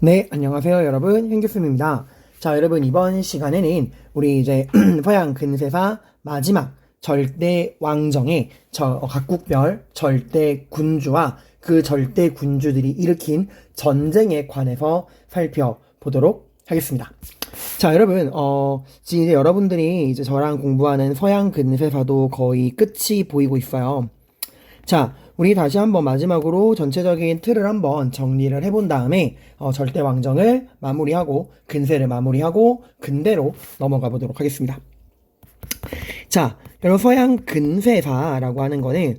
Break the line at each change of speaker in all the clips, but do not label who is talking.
네, 안녕하세요, 여러분. hen교쌤입니다. 자, 여러분, 이번 시간에는 우리 이제 서양 근세사 마지막 절대 왕정의 각국별 절대 군주와 그 절대 군주들이 일으킨 전쟁에 관해서 살펴보도록 하겠습니다. 자, 여러분, 지금 이제 여러분들이 이제 저랑 공부하는 서양 근세사도 거의 끝이 보이고 있어요. 자, 우리 다시 한번 마지막으로 전체적인 틀을 한번 정리를 해본 다음에 절대 왕정을 마무리하고 근세를 마무리하고 근대로 넘어가 보도록 하겠습니다. 자, 여러분 서양 근세사라고 하는 거는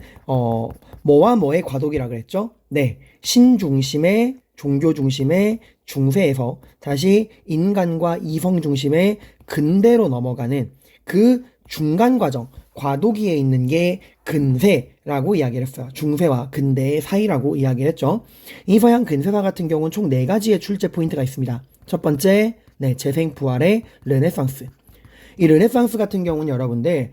뭐와 뭐의 과도기라 그랬죠? 네, 신 중심의 종교 중심의 중세에서 다시 인간과 이성 중심의 근대로 넘어가는 그 중간 과정, 과도기에 있는 게 근세라고 이야기를 했어요. 중세와 근대의 사이라고 이야기를 했죠. 이 서양 근세사 같은 경우는 총 4가지의 출제 포인트가 있습니다. 첫 번째, 네, 재생 부활의 르네상스. 이 르네상스 같은 경우는 여러분들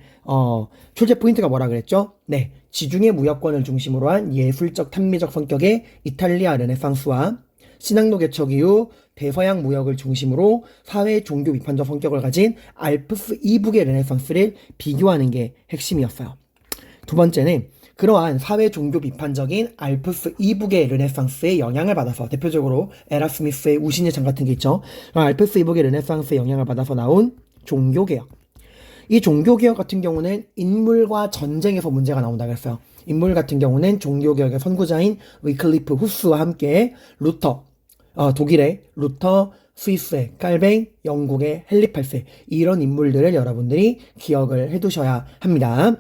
출제 포인트가 뭐라 그랬죠? 네, 지중해 무역권을 중심으로 한 예술적 탐미적 성격의 이탈리아 르네상스와 신학로 개척 이후 대서양 무역을 중심으로 사회 종교 비판적 성격을 가진 알프스 이북의 르네상스를 비교하는 게 핵심이었어요. 두 번째는 그러한 사회 종교 비판적인 알프스 이북의 르네상스의 영향을 받아서 대표적으로 에라스미스의 우신예창 같은 게 있죠. 알프스 이북의 르네상스의 영향을 받아서 나온 종교개혁. 이 종교개혁 같은 경우는 인물과 전쟁에서 문제가 나온다고 했어요. 인물 같은 경우는 종교개혁의 선구자인 위클리프 후스와 함께 루터, 독일의 루터, 스위스의 깔뱅, 영국의 헨리 8세 이런 인물들을 여러분들이 기억을 해두셔야 합니다.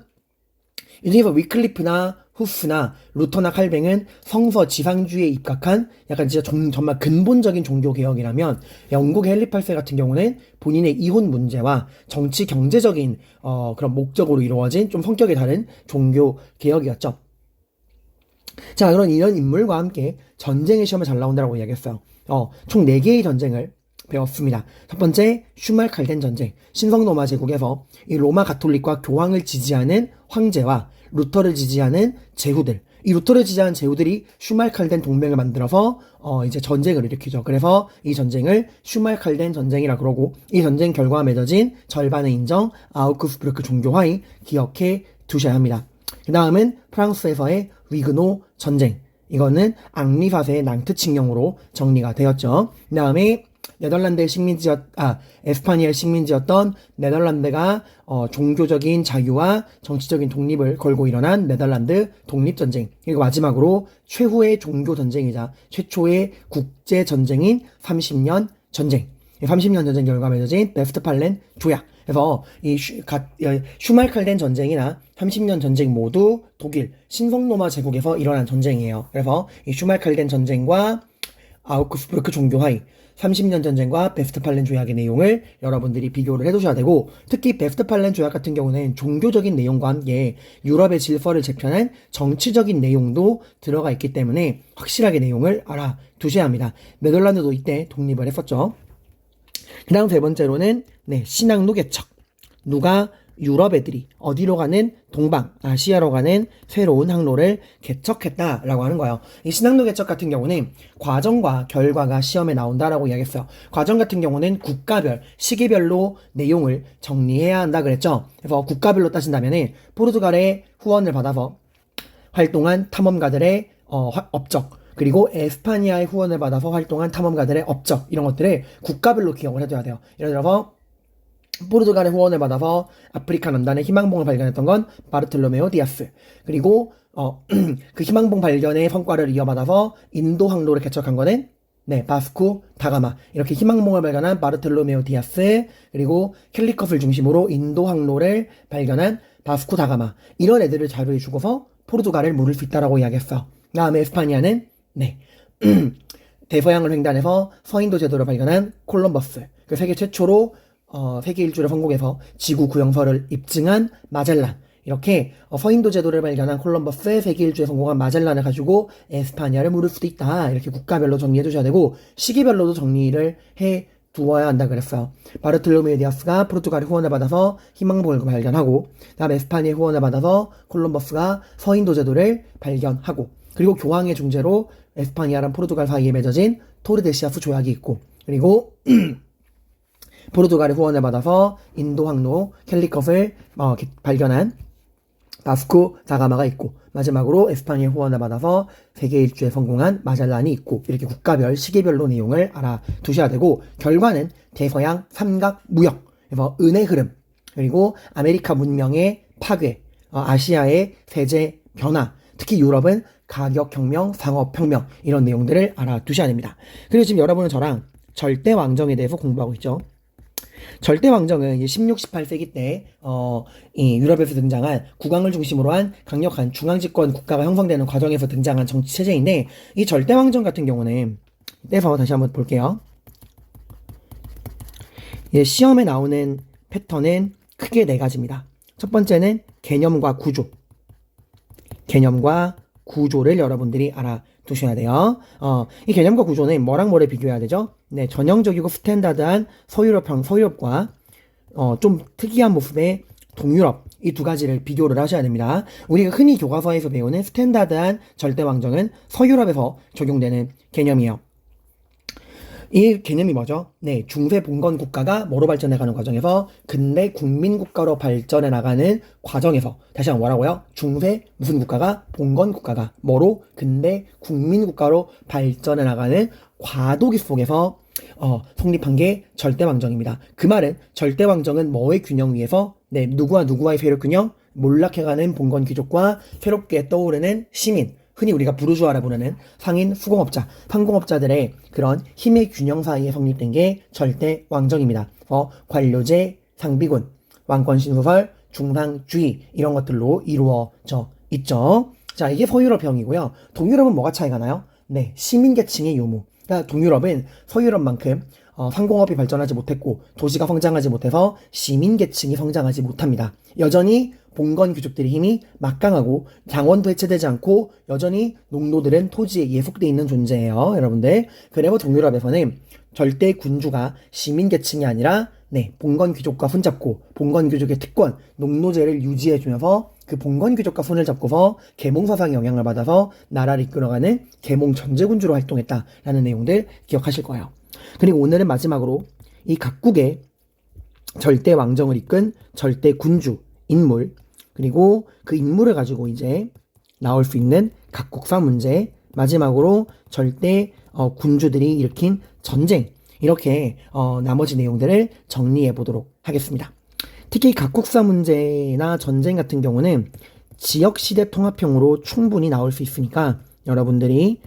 이 중에서 위클리프나 후스나 루터나 칼뱅은 성서 지상주의에 입각한 약간 진짜 정말 근본적인 종교개혁이라면 영국의 헨리 8세 같은 경우는 본인의 이혼 문제와 정치 경제적인 그런 목적으로 이루어진 좀 성격이 다른 종교개혁이었죠. 자, 그런 이런 인물과 함께 전쟁의 시험에 잘 나온다고 이야기했어요. 총 4개의 전쟁을 배웠습니다. 첫 번째, 슈말칼덴 전쟁. 신성로마 제국에서 이 로마 가톨릭과 교황을 지지하는 황제와 루터를 지지하는 제후들. 이 루터를 지지하는 제후들이 슈말칼덴 동맹을 만들어서 이제 전쟁을 일으키죠. 그래서 이 전쟁을 슈말칼덴 전쟁이라 그러고 이 전쟁 결과가 맺어진 절반의 인정 아우크스부르크 종교화의 기억해 두셔야 합니다. 그 다음은 프랑스에서의 위그노 전쟁. 이거는 앙리 4세의 낭트 칙령으로 정리가 되었죠. 그 다음에 네덜란드의 에스파니아의 식민지였던 네덜란드가 종교적인 자유와 정치적인 독립을 걸고 일어난 네덜란드 독립전쟁. 그리고 마지막으로 최후의 종교전쟁이자 최초의 국제전쟁인 30년 전쟁. 30년 전쟁 결과 맺어진 베스트팔렌 조약. 그래서 이 슈말칼덴 전쟁이나 30년 전쟁 모두 독일 신성로마 제국에서 일어난 전쟁이에요. 그래서 이 슈말칼덴 전쟁과 아우크스부르크 종교화의 30년 전쟁과 베스트팔렌 조약의 내용을 여러분들이 비교를 해두셔야 되고, 특히 베스트팔렌 조약 같은 경우는 종교적인 내용과 함께 유럽의 질서를 재편한 정치적인 내용도 들어가 있기 때문에 확실하게 내용을 알아두셔야 합니다. 네덜란드도 이때 독립을 했었죠. 그 다음 세 번째로는 신학로 개척. 누가 유럽 애들이 어디로 가는 아시아로 가는 새로운 항로를 개척했다라고 하는 거예요. 이 신학로 개척 같은 경우는 과정과 결과가 시험에 나온다라고 이야기했어요. 과정 같은 경우는 국가별, 시기별로 내용을 정리해야 한다 그랬죠. 그래서 국가별로 따진다면은 포르투갈의 후원을 받아서 활동한 탐험가들의 업적, 그리고 에스파니아의 후원을 받아서 활동한 탐험가들의 업적, 이런 것들을 국가별로 기억을 해둬야 돼요. 예를 들어서 포르투갈의 후원을 받아서 아프리카 남단의 희망봉을 발견했던 건 바르톨로메오 디아스. 그리고 그 희망봉 발견의 성과를 이어받아서 인도 항로를 개척한 거는 바스코 다가마. 이렇게 희망봉을 발견한 바르톨로메오 디아스, 그리고 캘리컷을 중심으로 인도 항로를 발견한 바스코 다가마. 이런 애들을 자료에 주고서 포르투갈을 물을 수 있다라고 이야기했어. 그 다음에 에스파니아는 대서양을 횡단해서 서인도 제도를 발견한 콜럼버스. 그 세계 최초로 세계 일주를 성공해서 지구 구형설을 입증한 마젤란. 이렇게 서인도 제도를 발견한 콜럼버스, 세계 일주에 성공한 마젤란을 가지고 에스파니아를 물을 수도 있다. 이렇게 국가별로 정리해 두셔야 되고, 시기별로도 정리를 해 두어야 한다 그랬어요. 바르톨로메오 디아스가 포르투갈의 후원을 받아서 희망봉을 발견하고, 다음에 에스파니아의 후원을 받아서 콜럼버스가 서인도 제도를 발견하고, 그리고 교황의 중재로 에스파니아랑 포르투갈 사이에 맺어진 토르데시아스 조약이 있고, 그리고 포르투갈의 후원을 받아서 인도 항로 캘리컷을 발견한 바스코 다가마가 있고, 마지막으로 에스파니아 후원을 받아서 세계 일주에 성공한 마젤란이 있고, 이렇게 국가별 시기별로 내용을 알아두셔야 되고, 결과는 대서양 삼각 무역, 그래서 은의 흐름, 그리고 아메리카 문명의 파괴, 아시아의 세제 변화, 특히 유럽은 가격혁명, 상업혁명, 이런 내용들을 알아두셔야 됩니다. 그리고 지금 여러분은 저랑 절대왕정에 대해서 공부하고 있죠. 절대왕정은 16, 18세기 때 이 유럽에서 등장한 국왕을 중심으로 한 강력한 중앙집권 국가가 형성되는 과정에서 등장한 정치 체제인데, 이 절대왕정 같은 경우는 떼서 다시 한번 볼게요. 시험에 나오는 패턴은 크게 네 가지입니다. 첫 번째는 개념과 구조. 개념과 구조를 여러분들이 알아두셔야 돼요. 이 개념과 구조는 뭐랑 뭐를 비교해야 되죠? 네, 전형적이고 스탠다드한 서유럽과 좀 특이한 모습의 동유럽, 이 두 가지를 비교를 하셔야 됩니다. 우리가 흔히 교과서에서 배우는 스탠다드한 절대왕정은 서유럽에서 적용되는 개념이에요. 이 개념이 뭐죠? 네, 중세 봉건 국가가 뭐로 발전해가는 과정에서 근대 국민 국가로 발전해 나가는 과정에서, 다시 한번 뭐라고요? 중세 무슨 국가가 봉건 국가가 뭐로 근대 국민 국가로 발전해 나가는 과도기 속에서 성립한 게 절대왕정입니다. 그 말은 절대왕정은 뭐의 균형 위에서, 네, 누구와 누구와의 세력 균형, 몰락해가는 봉건 귀족과 새롭게 떠오르는 시민, 흔히 우리가 부르주아라 부르는 상인 수공업자, 상공업자들의 그런 힘의 균형 사이에 성립된 게 절대왕정입니다. 관료제, 상비군, 왕권신소설, 중상주의, 이런 것들로 이루어져 있죠. 자, 이게 서유럽형이고요. 동유럽은 뭐가 차이가 나요? 네, 시민계층의 유무. 그러니까 동유럽은 서유럽만큼 상공업이 발전하지 못했고 도시가 성장하지 못해서 시민계층이 성장하지 못합니다. 여전히 봉건 귀족들의 힘이 막강하고 장원도 해체되지 않고 여전히 농노들은 토지에 예속돼 있는 존재예요, 여러분들. 그리고 동유럽에서는 절대 군주가 시민계층이 아니라 봉건 귀족과 손잡고 봉건 귀족의 특권, 농노제를 유지해주면서 그 봉건 귀족과 손을 잡고서 계몽사상의 영향을 받아서 나라를 이끌어가는 계몽 전제군주로 활동했다라는 내용들 기억하실 거예요. 그리고 오늘은 마지막으로 이 각국의 절대 왕정을 이끈 절대 군주 인물, 그리고 그 인물을 가지고 이제 나올 수 있는 각국사 문제, 마지막으로 절대 군주들이 일으킨 전쟁, 이렇게 나머지 내용들을 정리해 보도록 하겠습니다. 특히 각국사 문제나 전쟁 같은 경우는 지역시대 통합형으로 충분히 나올 수 있으니까 여러분들이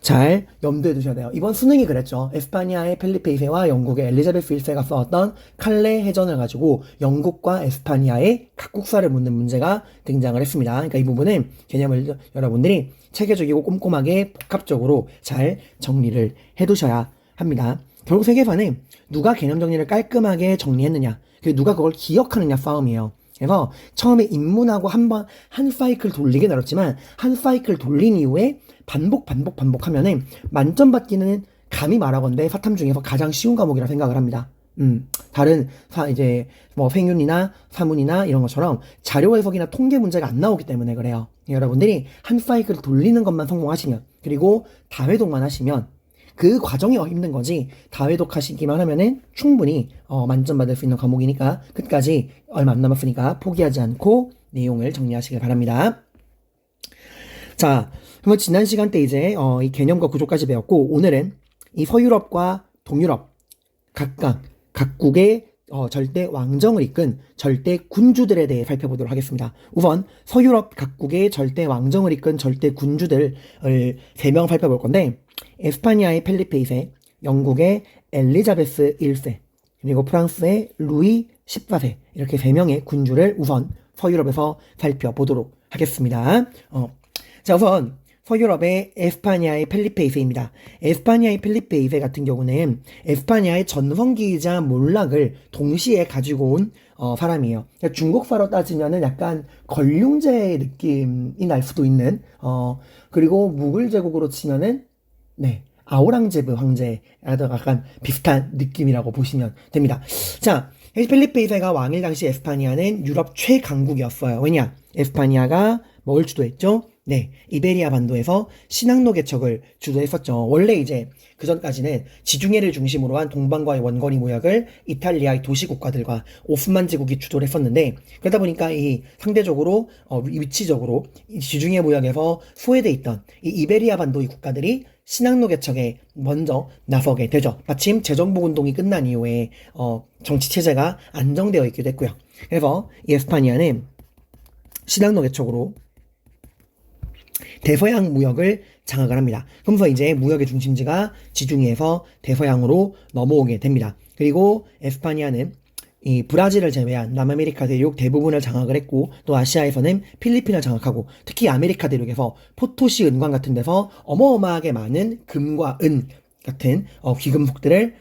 잘 염두에 두셔야 돼요. 이번 수능이 그랬죠. 에스파니아의 펠리페 2세와 영국의 엘리자베스 1세가 써왔던 칼레 해전을 가지고 영국과 에스파니아의 각국사를 묻는 문제가 등장을 했습니다. 그러니까 이 부분은 개념을 여러분들이 체계적이고 꼼꼼하게 복합적으로 잘 정리를 해두셔야 합니다. 결국 세계사는 누가 개념 정리를 깔끔하게 정리했느냐, 그리고 누가 그걸 기억하느냐 싸움이에요. 그래서 처음에 입문하고 한 사이클 돌리게 나눴지만 한 사이클 돌린 이후에 반복하면은 만점 받기는 감히 말하건대 사탐 중에서 가장 쉬운 과목이라 생각을 합니다. 다른 이제 뭐 생윤이나 사문이나 이런 것처럼 자료 해석이나 통계 문제가 안 나오기 때문에 그래요. 여러분들이 한 사이클 돌리는 것만 성공하시면, 그리고 다회독만 하시면, 그 과정이 힘든 거지 다회독 하시기만 하면은 충분히 만점 받을 수 있는 과목이니까 끝까지 얼마 안 남았으니까 포기하지 않고 내용을 정리하시길 바랍니다. 자, 그럼 지난 시간 때 이제 이 개념과 구조까지 배웠고, 오늘은 이 서유럽과 동유럽 각국의 절대 왕정을 이끈 절대 군주들에 대해 살펴보도록 하겠습니다. 우선 서유럽 각국의 절대 왕정을 이끈 절대 군주들을 3명 살펴볼 건데, 에스파니아의 펠리페 2세, 영국의 엘리자베스 1세, 그리고 프랑스의 루이 14세, 이렇게 3명의 군주를 우선 서유럽에서 살펴보도록 하겠습니다. 자, 우선 서유럽의 에스파니아의 펠리페 2세입니다. 에스파니아의 펠리페 2세 같은 경우는 에스파니아의 전성기이자 몰락을 동시에 가지고 온 사람이에요. 그러니까 중국사로 따지면은 약간 걸륭제 느낌이 날 수도 있는, 그리고 무굴 제국으로 치면은 아우랑제브 황제라도 약간 비슷한 느낌이라고 보시면 됩니다. 자, 펠리페 2세가 왕일 당시 에스파니아는 유럽 최강국이었어요. 왜냐? 에스파니아가 뭘 주도했죠? 네, 이베리아 반도에서 신항로 개척을 주도했었죠. 원래 이제 그 전까지는 지중해를 중심으로 한 동방과의 원거리 무역을 이탈리아의 도시 국가들과 오스만 제국이 주도를 했었는데, 그러다 보니까 이 상대적으로 위치적으로 이 지중해 무역에서 소외돼 있던 이 이베리아 반도의 국가들이 신항로 개척에 먼저 나서게 되죠. 마침 재정복 운동이 끝난 이후에 정치 체제가 안정되어 있기도 했고요. 그래서 이 에스파니아는 신항로 개척으로 대서양 무역을 장악을 합니다. 그러면서 이제 무역의 중심지가 지중해에서 대서양으로 넘어오게 됩니다. 그리고 에스파니아는 이 브라질을 제외한 남아메리카 대륙 대부분을 장악을 했고, 또 아시아에서는 필리핀을 장악하고, 특히 아메리카 대륙에서 포토시 은광 같은 데서 어마어마하게 많은 금과 은 같은 귀금속들을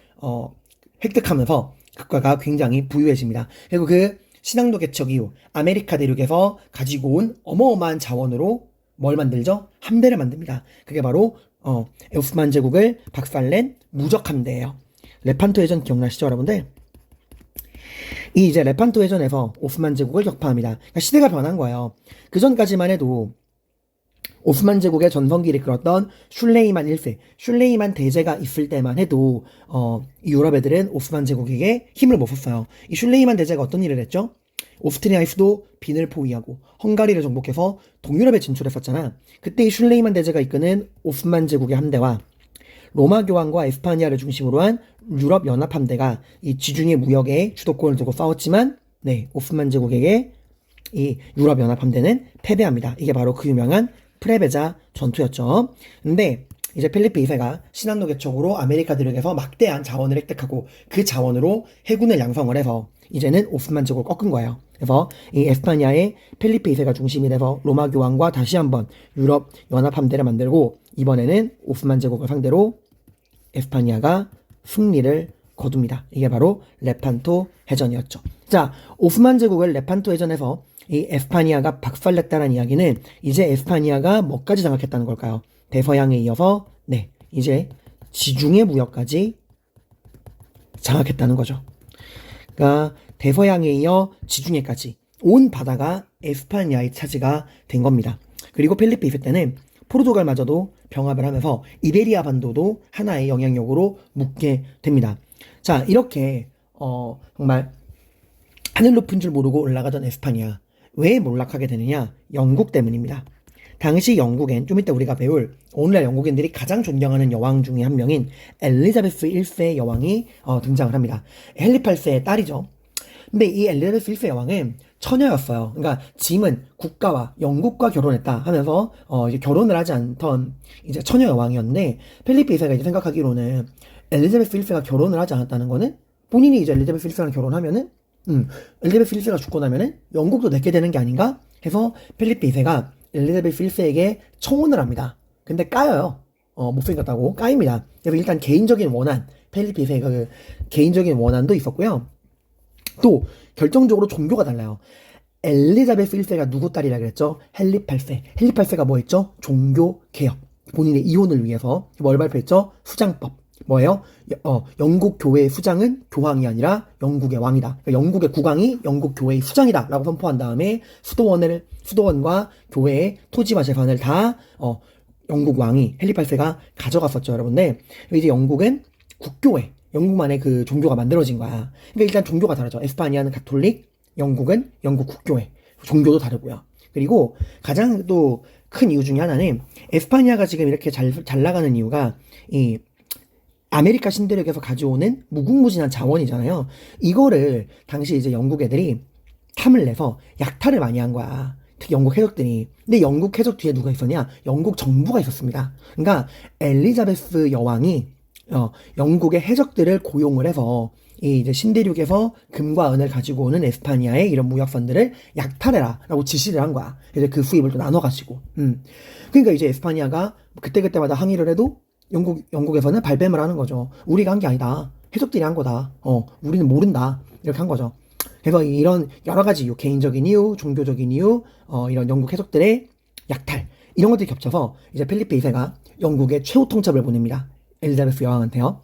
획득하면서 국가가 굉장히 부유해집니다. 그리고 그 신항로 개척 이후 아메리카 대륙에서 가지고 온 어마어마한 자원으로 뭘 만들죠? 함대를 만듭니다. 그게 바로 오스만 제국을 박살낸 무적 함대예요. 레판토 해전 기억나시죠, 여러분들? 이 이제 레판토 해전에서 오스만 제국을 격파합니다. 그러니까 시대가 변한 거예요. 그 전까지만 해도 오스만 제국의 전성기를 이끌었던 슐레이만 1세, 슐레이만 대제가 있을 때만 해도 이 유럽 애들은 오스만 제국에게 힘을 못 썼어요. 이 슐레이만 대제가 어떤 일을 했죠? 오스트리아의 수도 빈을 포위하고 헝가리를 정복해서 동유럽에 진출했었잖아. 그때 이 슐레이만 대제가 이끄는 오스만 제국의 함대와 로마 교황과 에스파니아를 중심으로 한 유럽 연합 함대가 이 지중해 무역에 주도권을 두고 싸웠지만, 네, 오스만 제국에게 이 유럽 연합 함대는 패배합니다. 이게 바로 그 유명한 프레베자 전투였죠. 근데 이제 필리프 2세가 신항로 개척으로 아메리카 대륙에서 막대한 자원을 획득하고 그 자원으로 해군을 양성을 해서 이제는 오스만 제국을 꺾은 거예요. 그래서 이 에스파니아의 필리프 2세가 중심이 돼서 로마 교황과 다시 한번 유럽 연합 함대를 만들고, 이번에는 오스만 제국을 상대로 에스파니아가 승리를 거둡니다. 이게 바로 레판토 해전이었죠. 자, 오스만 제국을 레판토 해전에서 이 에스파니아가 박살냈다는 이야기는 이제 에스파니아가 뭐까지 장악했다는 걸까요? 대서양에 이어서 네, 이제 지중해 무역까지 장악했다는 거죠. 그러니까 대서양에 이어 지중해까지 온 바다가 에스파니아의 차지가 된 겁니다. 그리고 필리프 2세 때는 포르투갈마저도 병합을 하면서 이베리아 반도도 하나의 영향력으로 묶게 됩니다. 자, 이렇게 정말 하늘 높은 줄 모르고 올라가던 에스파니아, 왜 몰락하게 되느냐? 영국 때문입니다. 당시 영국엔 좀 이따 우리가 배울 오늘날 영국인들이 가장 존경하는 여왕 중에 한 명인 엘리자베스 1세 여왕이 등장을 합니다. 헨리 8세의 딸이죠. 근데 이 엘리자베스 1세 여왕은 처녀였어요. 그러니까 짐은 국가와 영국과 결혼했다 하면서 이제 결혼을 하지 않던 이제 처녀 여왕이었는데, 필리프 2세가 이제 생각하기로는 엘리자베스 1세가 결혼을 하지 않았다는 거는 본인이 이제 엘리자베스 1세랑 결혼하면은 엘리자베스 1세가 죽고 나면은 영국도 내게 되는 게 아닌가 해서 필리프 2세가 엘리자베스 1세에게 청혼을 합니다. 근데 까여요. 못생겼다고 까입니다. 그래서 일단 개인적인 원한, 필리프 2세의 그 개인적인 원한도 있었고요. 또 결정적으로 종교가 달라요. 엘리자베스 1세가 누구 딸이라 그랬죠? 헨리 8세. 헨리 8세가 뭐 했죠? 종교 개혁. 본인의 이혼을 위해서 뭘 발표했죠? 수장법. 뭐예요? 영국 교회의 수장은 교황이 아니라 영국의 왕이다. 그러니까 영국의 국왕이 영국 교회의 수장이다 라고 선포한 다음에 수도원과 교회의 토지와 재산을 다 영국 왕이 헨리 8세가 가져갔었죠, 여러분들. 이제 영국은 국교회, 영국만의 그 종교가 만들어진 거야. 그러니까 일단 종교가 다르죠. 에스파니아는 가톨릭, 영국은 영국 국교회. 종교도 다르고요. 그리고 가장 또 큰 이유 중에 하나는 에스파니아가 지금 이렇게 잘 나가는 이유가 이 아메리카 신대륙에서 가져오는 무궁무진한 자원이잖아요. 이거를 당시 이제 영국 애들이 탐을 내서 약탈을 많이 한 거야. 특히 영국 해적들이. 근데 영국 해적 뒤에 누가 있었냐? 영국 정부가 있었습니다. 그러니까 엘리자베스 여왕이 영국의 해적들을 고용을 해서 이 이제 신대륙에서 금과 은을 가지고 오는 에스파니아의 이런 무역선들을 약탈해라 라고 지시를 한 거야. 그래서 그 수입을 또 나눠가지고. 그러니까 이제 에스파니아가 그때그때마다 항의를 해도 영국에서는 발뺌을 하는 거죠. 우리가 한 게 아니다. 해적들이 한 거다. 우리는 모른다. 이렇게 한 거죠. 그래서 이런 여러 가지 이유, 개인적인 이유, 종교적인 이유, 이런 영국 해적들의 약탈, 이런 것들이 겹쳐서 이제 필리프 2세가 영국의 최후 통첩을 보냅니다. 엘리자베스 여왕한테요.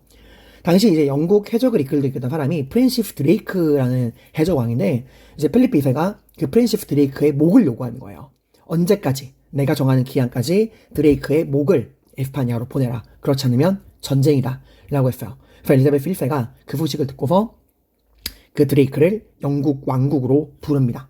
당시 이제 영국 해적을 이끌고 있던 사람이 프랜시스 드레이크라는 해적왕인데, 이제 필리프 2세가 그 프랜시스 드레이크의 목을 요구하는 거예요. 언제까지? 내가 정하는 기한까지 드레이크의 목을 에스파냐로 보내라. 그렇지 않으면 전쟁이다. 라고 했어요. 그래서 엘리자베스 1세가 그 소식을 듣고서 그 드레이크를 영국 왕국으로 부릅니다.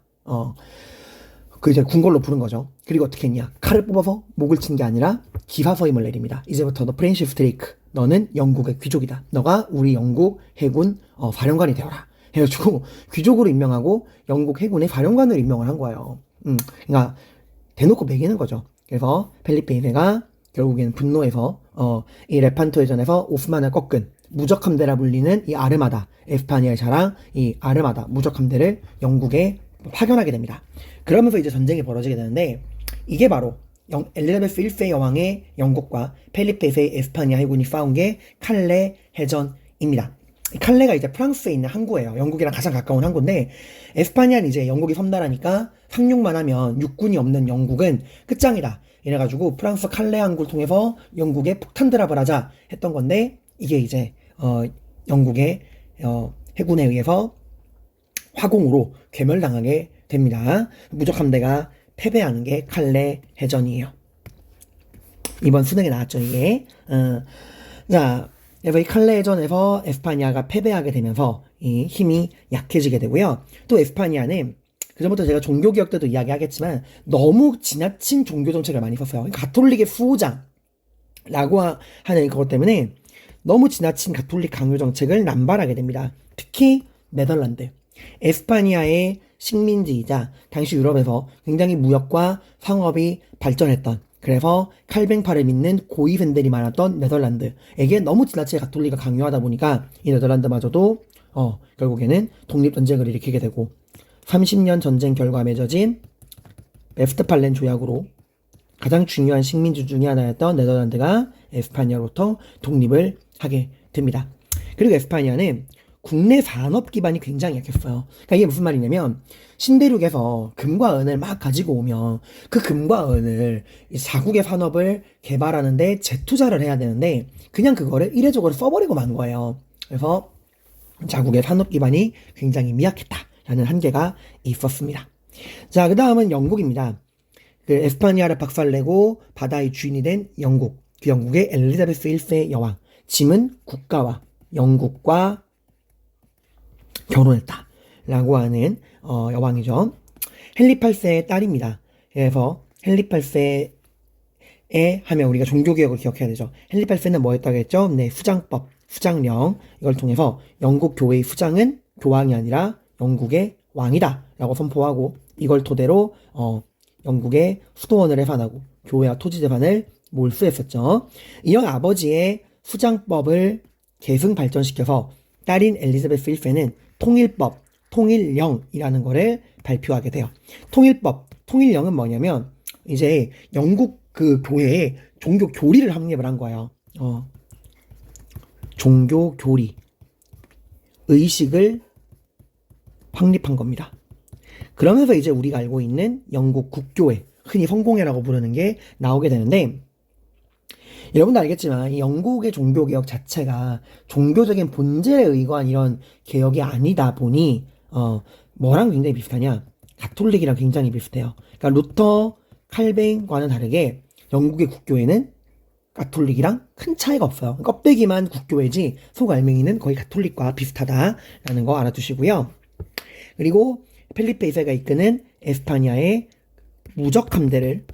그 이제 궁궐로 부른 거죠. 그리고 어떻게 했냐. 칼을 뽑아서 목을 친 게 아니라 기사서임을 내립니다. 이제부터 너 프랜시스 드레이크, 너는 영국의 귀족이다. 너가 우리 영국 해군 사령관이 되어라. 해가지고 귀족으로 임명하고 영국 해군의 사령관을 임명을 한 거예요. 그러니까 대놓고 매기는 거죠. 그래서 펠리페 2세가 결국에는 분노해서 이 레판토 해전에서 오스만을 꺾은 무적함대라 불리는 이 아르마다, 에스파니아의 자랑 이 아르마다 무적함대를 영국에 파견하게 됩니다. 그러면서 이제 전쟁이 벌어지게 되는데 이게 바로 엘리자베스 1세 여왕의 영국과 펠리페 2세의 에스파니아 해군이 싸운 게 칼레 해전입니다. 칼레가 이제 프랑스에 있는 항구예요. 영국이랑 가장 가까운 항구인데 에스파니아는 이제 영국이 섬나라니까 상륙만 하면 육군이 없는 영국은 끝장이다. 이래가지고 프랑스 칼레 항구를 통해서 영국에 폭탄 드랍을 하자 했던 건데 이게 이제 영국의 해군에 의해서 화공으로 괴멸당하게 됩니다. 무적함대가 패배하는 게 칼레 해전이에요. 이번 수능에 나왔죠, 이게. 자, 그래서 이 칼레 해전에서 에스파니아가 패배하게 되면서 이 힘이 약해지게 되고요. 또 에스파니아는 그전부터 제가 종교개혁 때도 이야기하겠지만 너무 지나친 종교 정책을 많이 썼어요. 가톨릭의 수호자라고 하는 그것 때문에 너무 지나친 가톨릭 강요 정책을 남발하게 됩니다. 특히 네덜란드. 에스파니아의 식민지이자 당시 유럽에서 굉장히 무역과 상업이 발전했던 그래서 칼뱅파를 믿는 고위팬들이 많았던 네덜란드에게 너무 지나치게 가톨릭을 강요하다 보니까 이 네덜란드마저도 결국에는 독립전쟁을 일으키게 되고 30년 전쟁 결과 맺어진 웨스트팔렌 조약으로 가장 중요한 식민지 중에 하나였던 네덜란드가 에스파니아로부터 독립을 하게 됩니다. 그리고 에스파니아는 국내 산업 기반이 굉장히 약했어요. 그러니까 이게 무슨 말이냐면 신대륙에서 금과 은을 막 가지고 오면 그 금과 은을 자국의 산업을 개발하는데 재투자를 해야 되는데 그냥 그거를 이례적으로 써버리고 만 거예요. 그래서 자국의 산업 기반이 굉장히 미약했다라는 한계가 있었습니다. 자, 그 다음은 영국입니다. 그 에스파니아를 박살내고 바다의 주인이 된 영국. 그 영국의 엘리자베스 1세 여왕. 짐은 국가와 영국과 결혼했다 라고 하는 여왕이죠. 헨리 8세의 딸입니다. 그래서 헨리 8세에 하면 우리가 종교개혁을 기억해야 되죠. 헨리 8세는 뭐 했다고 했죠? 네, 수장법, 수장령 이걸 통해서 영국 교회의 수장은 교황이 아니라 영국의 왕이다 라고 선포하고 이걸 토대로 영국의 수도원을 해산하고 교회와 토지 재산을 몰수했었죠. 이런 아버지의 수장법을 계승 발전시켜서 딸인 엘리자베스 1세는 통일법, 통일령이라는 거를 발표하게 돼요. 통일법, 통일령은 뭐냐면 이제 영국 그 교회에 종교 교리를 확립을 한 거예요. 종교 교리, 의식을 확립한 겁니다. 그러면서 이제 우리가 알고 있는 영국 국교회, 흔히 성공회라고 부르는 게 나오게 되는데 여러분도 알겠지만 이 영국의 종교개혁 자체가 종교적인 본질에 의거한 이런 개혁이 아니다 보니 뭐랑 굉장히 비슷하냐? 가톨릭이랑 굉장히 비슷해요. 그러니까 루터, 칼뱅과는 다르게 영국의 국교회는 가톨릭이랑 큰 차이가 없어요. 껍데기만 국교회지 속 알맹이는 거의 가톨릭과 비슷하다라는 거 알아두시고요. 그리고 펠리페 2세가 이끄는 에스파니아의 무적함대를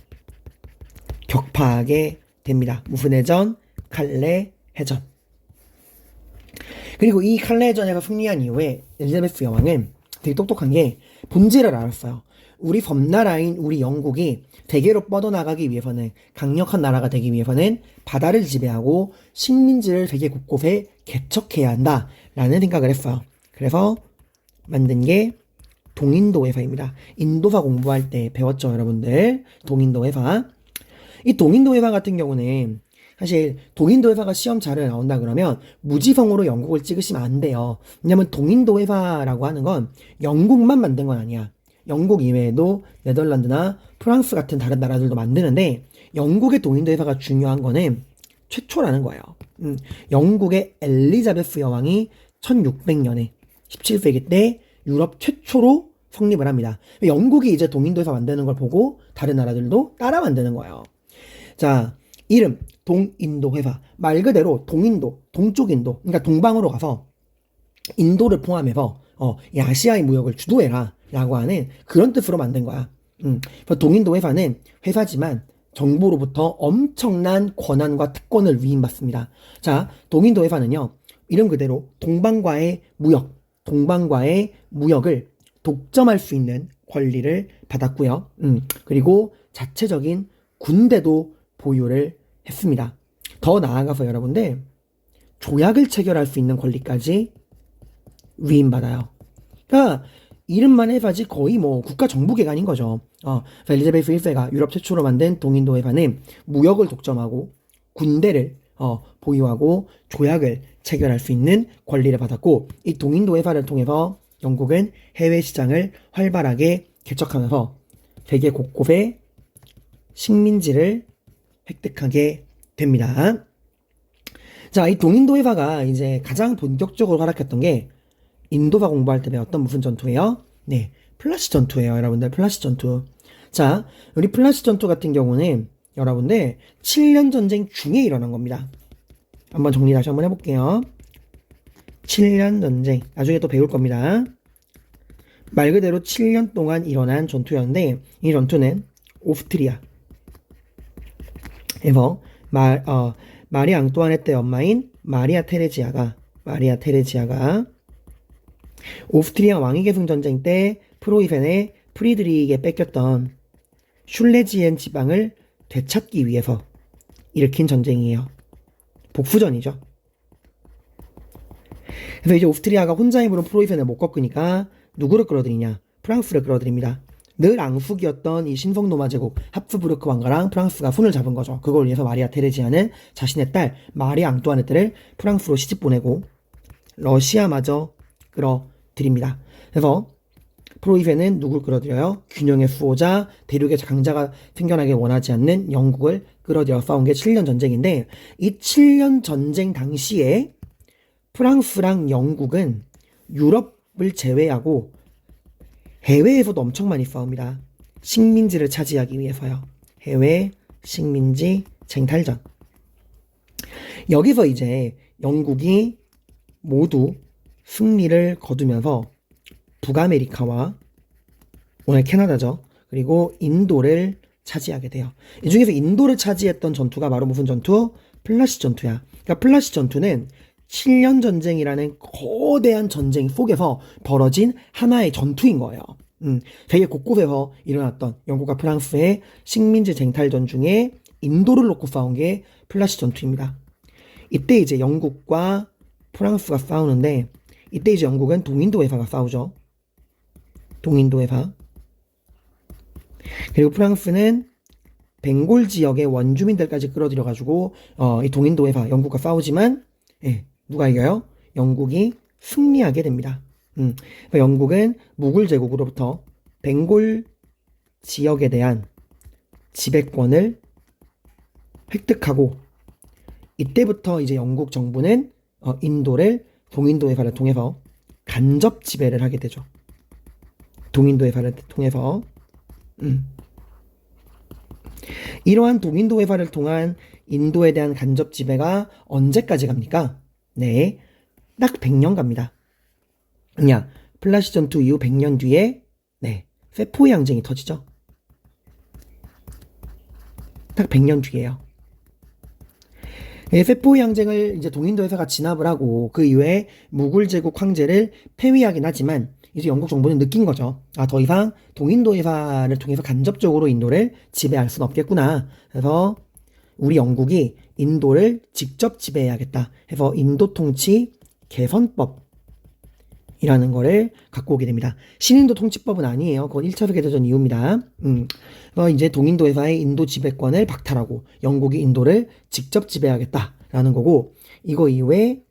격파하게 됩니다. 무슨 해전? 칼레 해전. 그리고 이 칼레 해전에서 승리한 이후에 엘리자베스 여왕은 되게 똑똑한 게 본질을 알았어요. 우리 섬나라인 우리 영국이 세계로 뻗어나가기 위해서는 강력한 나라가 되기 위해서는 바다를 지배하고 식민지를 세계 곳곳에 개척해야 한다라는 생각을 했어요. 그래서 만든 게 동인도 회사입니다. 인도사 공부할 때 배웠죠, 여러분들. 동인도 회사. 이 동인도 회사 같은 경우는 사실 동인도 회사가 시험 잘 나온다 그러면 무지성으로 영국을 찍으시면 안 돼요. 왜냐면 동인도 회사라고 하는 건 영국만 만든 건 아니야. 영국 이외에도 네덜란드나 프랑스 같은 다른 나라들도 만드는데 영국의 동인도 회사가 중요한 거는 최초라는 거예요. 영국의 엘리자베스 여왕이 1600년에 17세기 때 유럽 최초로 성립을 합니다. 영국이 이제 동인도회사 만드는 걸 보고 다른 나라들도 따라 만드는 거예요. 자, 이름 동인도회사. 말 그대로 동인도, 동쪽 인도, 그러니까 동방으로 가서 인도를 포함해서 이 아시아의 무역을 주도해라 라고 하는 그런 뜻으로 만든 거야. 그래서 동인도회사는 회사지만 정부로부터 엄청난 권한과 특권을 위임받습니다. 자, 동인도회사는요, 이름 그대로 동방과의 무역을 독점할 수 있는 권리를 받았고요. 그리고 자체적인 군대도 보유를 했습니다. 더 나아가서 여러분들, 조약을 체결할 수 있는 권리까지 위임받아요. 그러니까 이름만 해봐지 거의 뭐 국가 정부기관인 거죠. 엘리자베스 1세가 유럽 최초로 만든 동인도회사는 무역을 독점하고 군대를 보유하고 조약을 체결할 수 있는 권리를 받았고, 이 동인도회사를 통해서 영국은 해외 시장을 활발하게 개척하면서 세계 곳곳에 식민지를 획득하게 됩니다. 자, 이 동인도회사가 이제 가장 본격적으로 활약했던 게 인도사 공부할 때 배웠던 무슨 전투예요? 네, 플라시 전투예요. 여러분들, 플라시 전투. 자, 우리 플라시 전투 같은 경우는 여러분들 7년 전쟁 중에 일어난 겁니다. 한번 정리 다시 한번 해볼게요. 7년 전쟁. 나중에 또 배울 겁니다. 말 그대로 7년 동안 일어난 전투였는데, 이 전투는 오스트리아에서 마리 앙뚜아네트의 엄마인 마리아 테레지아가 오스트리아 왕위 계승 전쟁 때 프로이센의 프리드리히에 뺏겼던 슐레지엔 지방을 되찾기 위해서 일으킨 전쟁이에요. 복수전이죠. 그래서 이제 오스트리아가 혼자 힘으로 프로이센을 못 꺾으니까 누구를 끌어들이냐? 프랑스를 끌어들입니다. 늘 앙숙이었던 이 신성노마 제국 합스부르크 왕가랑 프랑스가 손을 잡은 거죠. 그걸 위해서 마리아 테레지아는 자신의 딸 마리 앙뚜아네트를 프랑스로 시집 보내고 러시아마저 끌어들입니다. 그래서 프로이센은 누굴 끌어들여요? 균형의 수호자, 대륙의 강자가 생겨나길 원하지 않는 영국을 끌어들여 싸운 게 7년 전쟁인데, 이 7년 전쟁 당시에 프랑스랑 영국은 유럽을 제외하고 해외에서도 엄청 많이 싸웁니다. 식민지를 차지하기 위해서요. 해외 식민지 쟁탈전. 여기서 이제 영국이 모두 승리를 거두면서 북아메리카와 오늘 캐나다죠. 그리고 인도를 차지하게 돼요. 이 중에서 인도를 차지했던 전투가 바로 무슨 전투? 플라시 전투야. 그러니까 플라시 전투는 7년 전쟁이라는 거대한 전쟁 속에서 벌어진 하나의 전투인 거예요. 세계 곳곳에서 일어났던 영국과 프랑스의 식민지 쟁탈전 중에 인도를 놓고 싸운 게 플라시 전투입니다. 이때 이제 영국과 프랑스가 싸우는데, 이때 이제 영국은 동인도회사가 싸우죠. 동인도회사. 그리고 프랑스는 벵골 지역의 원주민들까지 끌어들여가지고 이 동인도회사 영국과 싸우지만, 누가 이겨요? 영국이 승리하게 됩니다. 영국은 무굴 제국으로부터 벵골 지역에 대한 지배권을 획득하고, 이때부터 이제 영국 정부는 인도를 동인도회사를 통해서 간접 지배를 하게 되죠. 동인도회사를 통해서. 이러한 동인도회사를 통한 인도에 대한 간접 지배가 언제까지 갑니까? 네, 딱 100년 갑니다. 그냥 플라시 전투 이후 100년 뒤에 세포의 항쟁이 터지죠. 딱 100년 뒤에요. 세포의 항쟁을 이제 동인도회사가 진압을 하고, 그 이후에 무굴 제국 황제를 폐위하긴 하지만 이제 영국 정부는 느낀 거죠. 더 이상 동인도회사를 통해서 간접적으로 인도를 지배할 수는 없겠구나. 그래서 우리 영국이 인도를 직접 지배해야겠다 해서 인도 통치 개선법이라는 거를 갖고 오게 됩니다. 신인도 통치법은 아니에요. 그건 1차 세계대전 이후입니다. 이제 동인도회사의 인도 지배권을 박탈하고 영국이 인도를 직접 지배하겠다라는 거고, 이거 이후에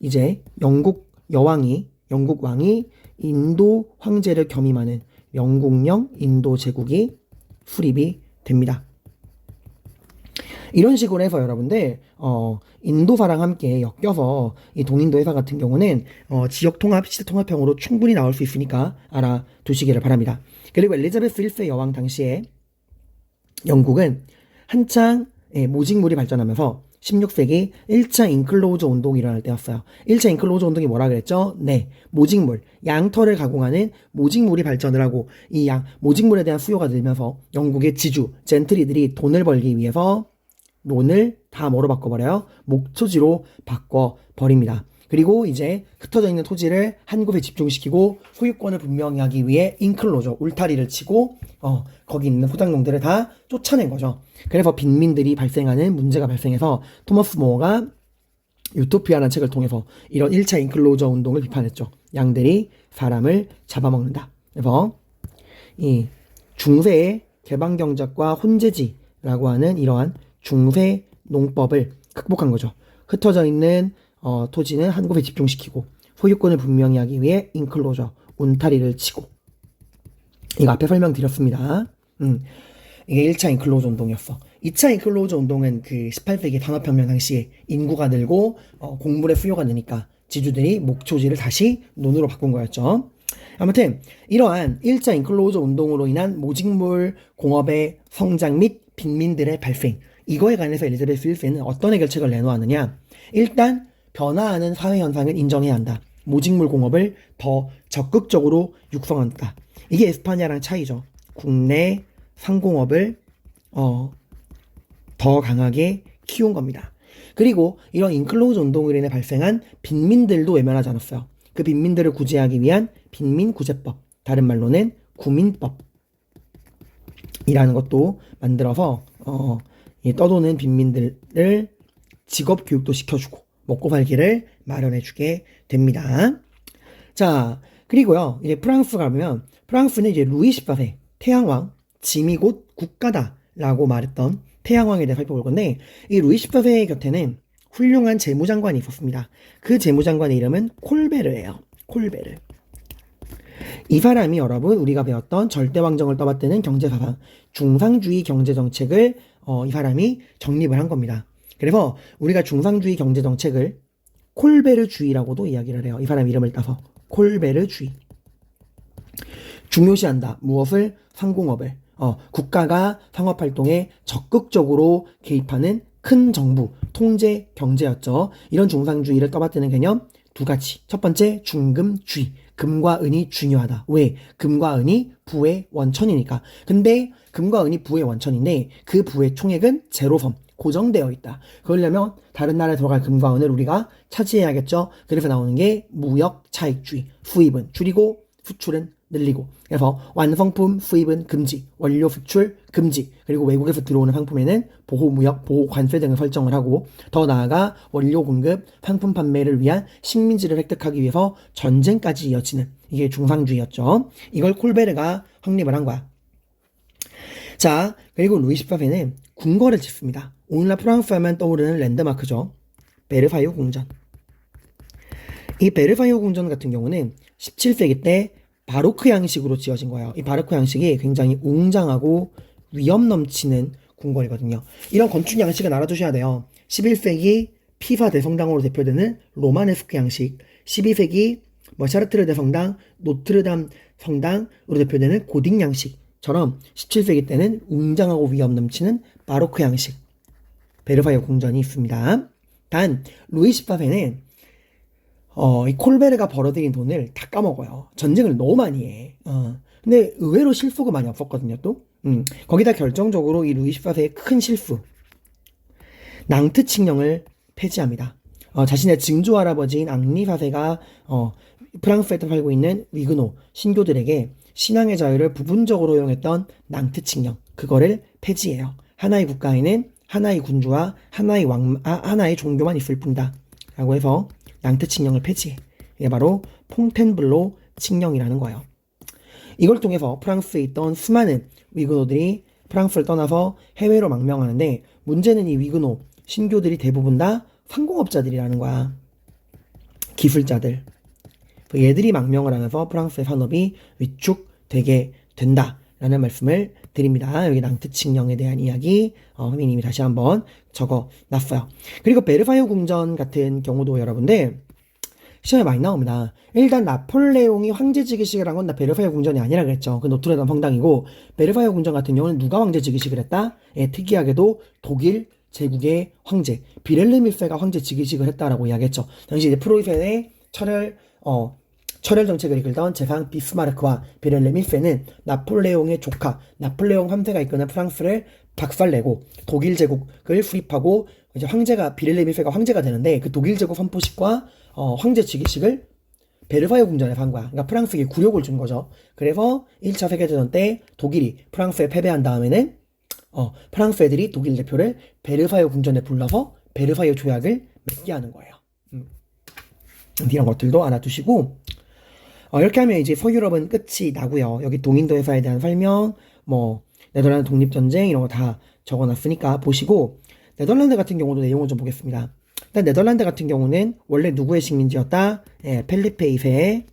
이제 영국 왕이 인도 황제를 겸임하는 영국령 인도 제국이 수립이 됩니다. 이런 식으로 해서 여러분들 인도사랑 함께 엮여서 이 동인도 회사 같은 경우는 지역 통합, 시대 통합형으로 충분히 나올 수 있으니까 알아두시기를 바랍니다. 그리고 엘리자베스 1세 여왕 당시에 영국은 한창 모직물이 발전하면서 16세기 1차 인클로저 운동이 일어날 때였어요. 1차 인클로저 운동이 뭐라 그랬죠? 네, 모직물, 양털을 가공하는 모직물이 발전을 하고 이 모직물에 대한 수요가 늘면서 영국의 지주, 젠트리들이 돈을 벌기 위해서 론을 다 뭐로 바꿔버려요? 목초지로 바꿔버립니다. 그리고 이제 흩어져 있는 토지를 한 곳에 집중시키고 소유권을 분명히 하기 위해 인클로저, 울타리를 치고 거기 있는 소작농들을 다 쫓아낸 거죠. 그래서 빈민들이 발생하는 문제가 발생해서 토머스 모어가 유토피아라는 책을 통해서 이런 1차 인클로저 운동을 비판했죠. 양들이 사람을 잡아먹는다. 그래서 이 중세의 개방경작과 혼재지라고 하는 이러한 중세 농법을 극복한 거죠. 흩어져 있는 토지는 한 곳에 집중시키고 소유권을 분명히 하기 위해 인클로저, 운타리를 치고 이거 앞에 설명드렸습니다. 이게 1차 인클로저 운동이었어. 2차 인클로저 운동은 그 18세기 산업혁명 당시에 인구가 늘고 곡물의 수요가 느니까 지주들이 목초지를 다시 논으로 바꾼 거였죠. 아무튼 이러한 1차 인클로저 운동으로 인한 모직물 공업의 성장 및 빈민들의 발생, 이거에 관해서 엘리자베스 1세는 어떤 해결책을 내놓았느냐. 일단 변화하는 사회 현상을 인정해야 한다. 모직물 공업을 더 적극적으로 육성한다. 이게 에스파냐랑 차이죠. 국내 상공업을 더 강하게 키운 겁니다. 그리고 이런 인클로저 운동으로 인해 발생한 빈민들도 외면하지 않았어요. 그 빈민들을 구제하기 위한 빈민구제법, 다른 말로는 구민법이라는 것도 만들어서 떠도는 빈민들을 직업 교육도 시켜주고 먹고 살기를 마련해주게 됩니다. 자, 그리고요, 이제 프랑스 가면, 프랑스는 이제 루이 14세, 태양왕, 짐이 곧 국가다라고 말했던 태양왕에 대해 살펴볼 건데, 이 루이 14세의 곁에는 훌륭한 재무장관이 있었습니다. 그 재무장관의 이름은 콜베르예요. 콜베르. 이 사람이 여러분, 우리가 배웠던 절대왕정을 떠받드는 경제사상, 중상주의 경제정책을 이 사람이 정립을 한 겁니다. 그래서 우리가 중상주의 경제정책을 콜베르주의라고도 이야기를 해요. 이 사람 이름을 따서 콜베르주의. 중요시한다. 무엇을? 상공업을. 국가가 상업활동에 적극적으로 개입하는 큰 정부, 통제 경제였죠. 이런 중상주의를 떠받드는 개념 두 가지. 첫 번째, 중금주의. 금과 은이 중요하다. 왜? 금과 은이 부의 원천이니까. 근데 금과 은이 부의 원천인데 그 부의 총액은 제로섬, 고정되어 있다. 그러려면 다른 나라에 들어갈 금과 은을 우리가 차지해야겠죠. 그래서 나오는 게 무역 차익주의. 수입은 줄이고 수출은 늘리고. 그래서 완성품 수입은 금지, 원료 수출 금지, 그리고 외국에서 들어오는 상품에는 보호무역, 보호관세 등을 설정을 하고, 더 나아가 원료 공급, 상품 판매를 위한 식민지를 획득하기 위해서 전쟁까지 이어지는, 이게 중상주의였죠. 이걸 콜베르가 확립을 한 거야. 자, 그리고 루이 14세는 궁궐을 짓습니다. 오늘날 프랑스 하면 떠오르는 랜드마크죠. 베르사유 궁전. 이 베르사유 궁전 같은 경우는 17세기 때 바로크 양식으로 지어진 거예요. 이 바로크 양식이 굉장히 웅장하고 위험 넘치는 궁궐이거든요. 이런 건축 양식을 알아두셔야 돼요. 11세기 피사 대성당으로 대표되는 로마네스크 양식, 12세기 샤르트르 대성당, 노트르담 성당으로 대표되는 고딕 양식처럼 17세기 때는 웅장하고 위험 넘치는 바로크 양식, 베르사유 궁전이 있습니다. 단 루이 14세는 이 콜베르가 벌어들인 돈을 다 까먹어요. 전쟁을 너무 많이 해. 근데 의외로 실수가 많이 없었거든요, 또. 거기다 결정적으로 이 루이 14세의 큰 실수. 낭트 칙령을 폐지합니다. 자신의 증조 할아버지인 앙리 4세가 프랑스에 살고 있는 위그노 신교들에게 신앙의 자유를 부분적으로 허용했던 낭트 칙령. 그거를 폐지해요. 하나의 국가에는 하나의 군주와 하나의 종교만 있을 뿐이다. 라고 해서 낭트 칙령을 폐지해. 이게 바로 퐁텐블로 칙령이라는 거예요. 이걸 통해서 프랑스에 있던 수많은 위그노들이 프랑스를 떠나서 해외로 망명하는데, 문제는 이 위그노 신교들이 대부분 다 상공업자들이라는 거야. 기술자들. 얘들이 망명을 하면서 프랑스의 산업이 위축되게 된다라는 말씀을 드립니다. 여기 낭트칭령에 대한 이야기 허민님이 다시 한번 적어놨어요. 그리고 베르사유 궁전 같은 경우도 여러분들 시험에 많이 나옵니다. 일단 나폴레옹이 황제직위식을 한 건 베르사유 궁전이 아니라 그랬죠. 그 노트르담 성당이고, 베르사유 궁전 같은 경우는 누가 황제직위식을 했다? 예, 특이하게도 독일 제국의 황제 비렐름 1세가 황제직위식을 했다라고 이야기했죠. 당시 이제 프로이센의 철혈 정책을 이끌던 제상 비스마르크와 비렐름 1세는 나폴레옹의 조카 나폴레옹 3세가 이끄는 프랑스를 박살내고 독일 제국을 수립하고, 이제 황제가 비렐름 1세가 황제가 되는데, 그 독일 제국 선포식과 황제 즉위식을 베르사유 궁전에서 한 거야. 그러니까 프랑스에게 굴욕을 준 거죠. 그래서 1차 세계대전 때 독일이 프랑스에 패배한 다음에는 프랑스 애들이 독일 대표를 베르사유 궁전에 불러서 베르사유 조약을 맺게 하는 거예요. 이런 것들도 알아두시고, 이렇게 하면 이제 서유럽은 끝이 나고요. 여기 동인도 회사에 대한 설명, 네덜란드 독립전쟁 이런 거 다 적어놨으니까 보시고, 네덜란드 같은 경우도 내용을 좀 보겠습니다. 일단 네덜란드 같은 경우는 원래 누구의 식민지였다? 예, 펠리페 2세의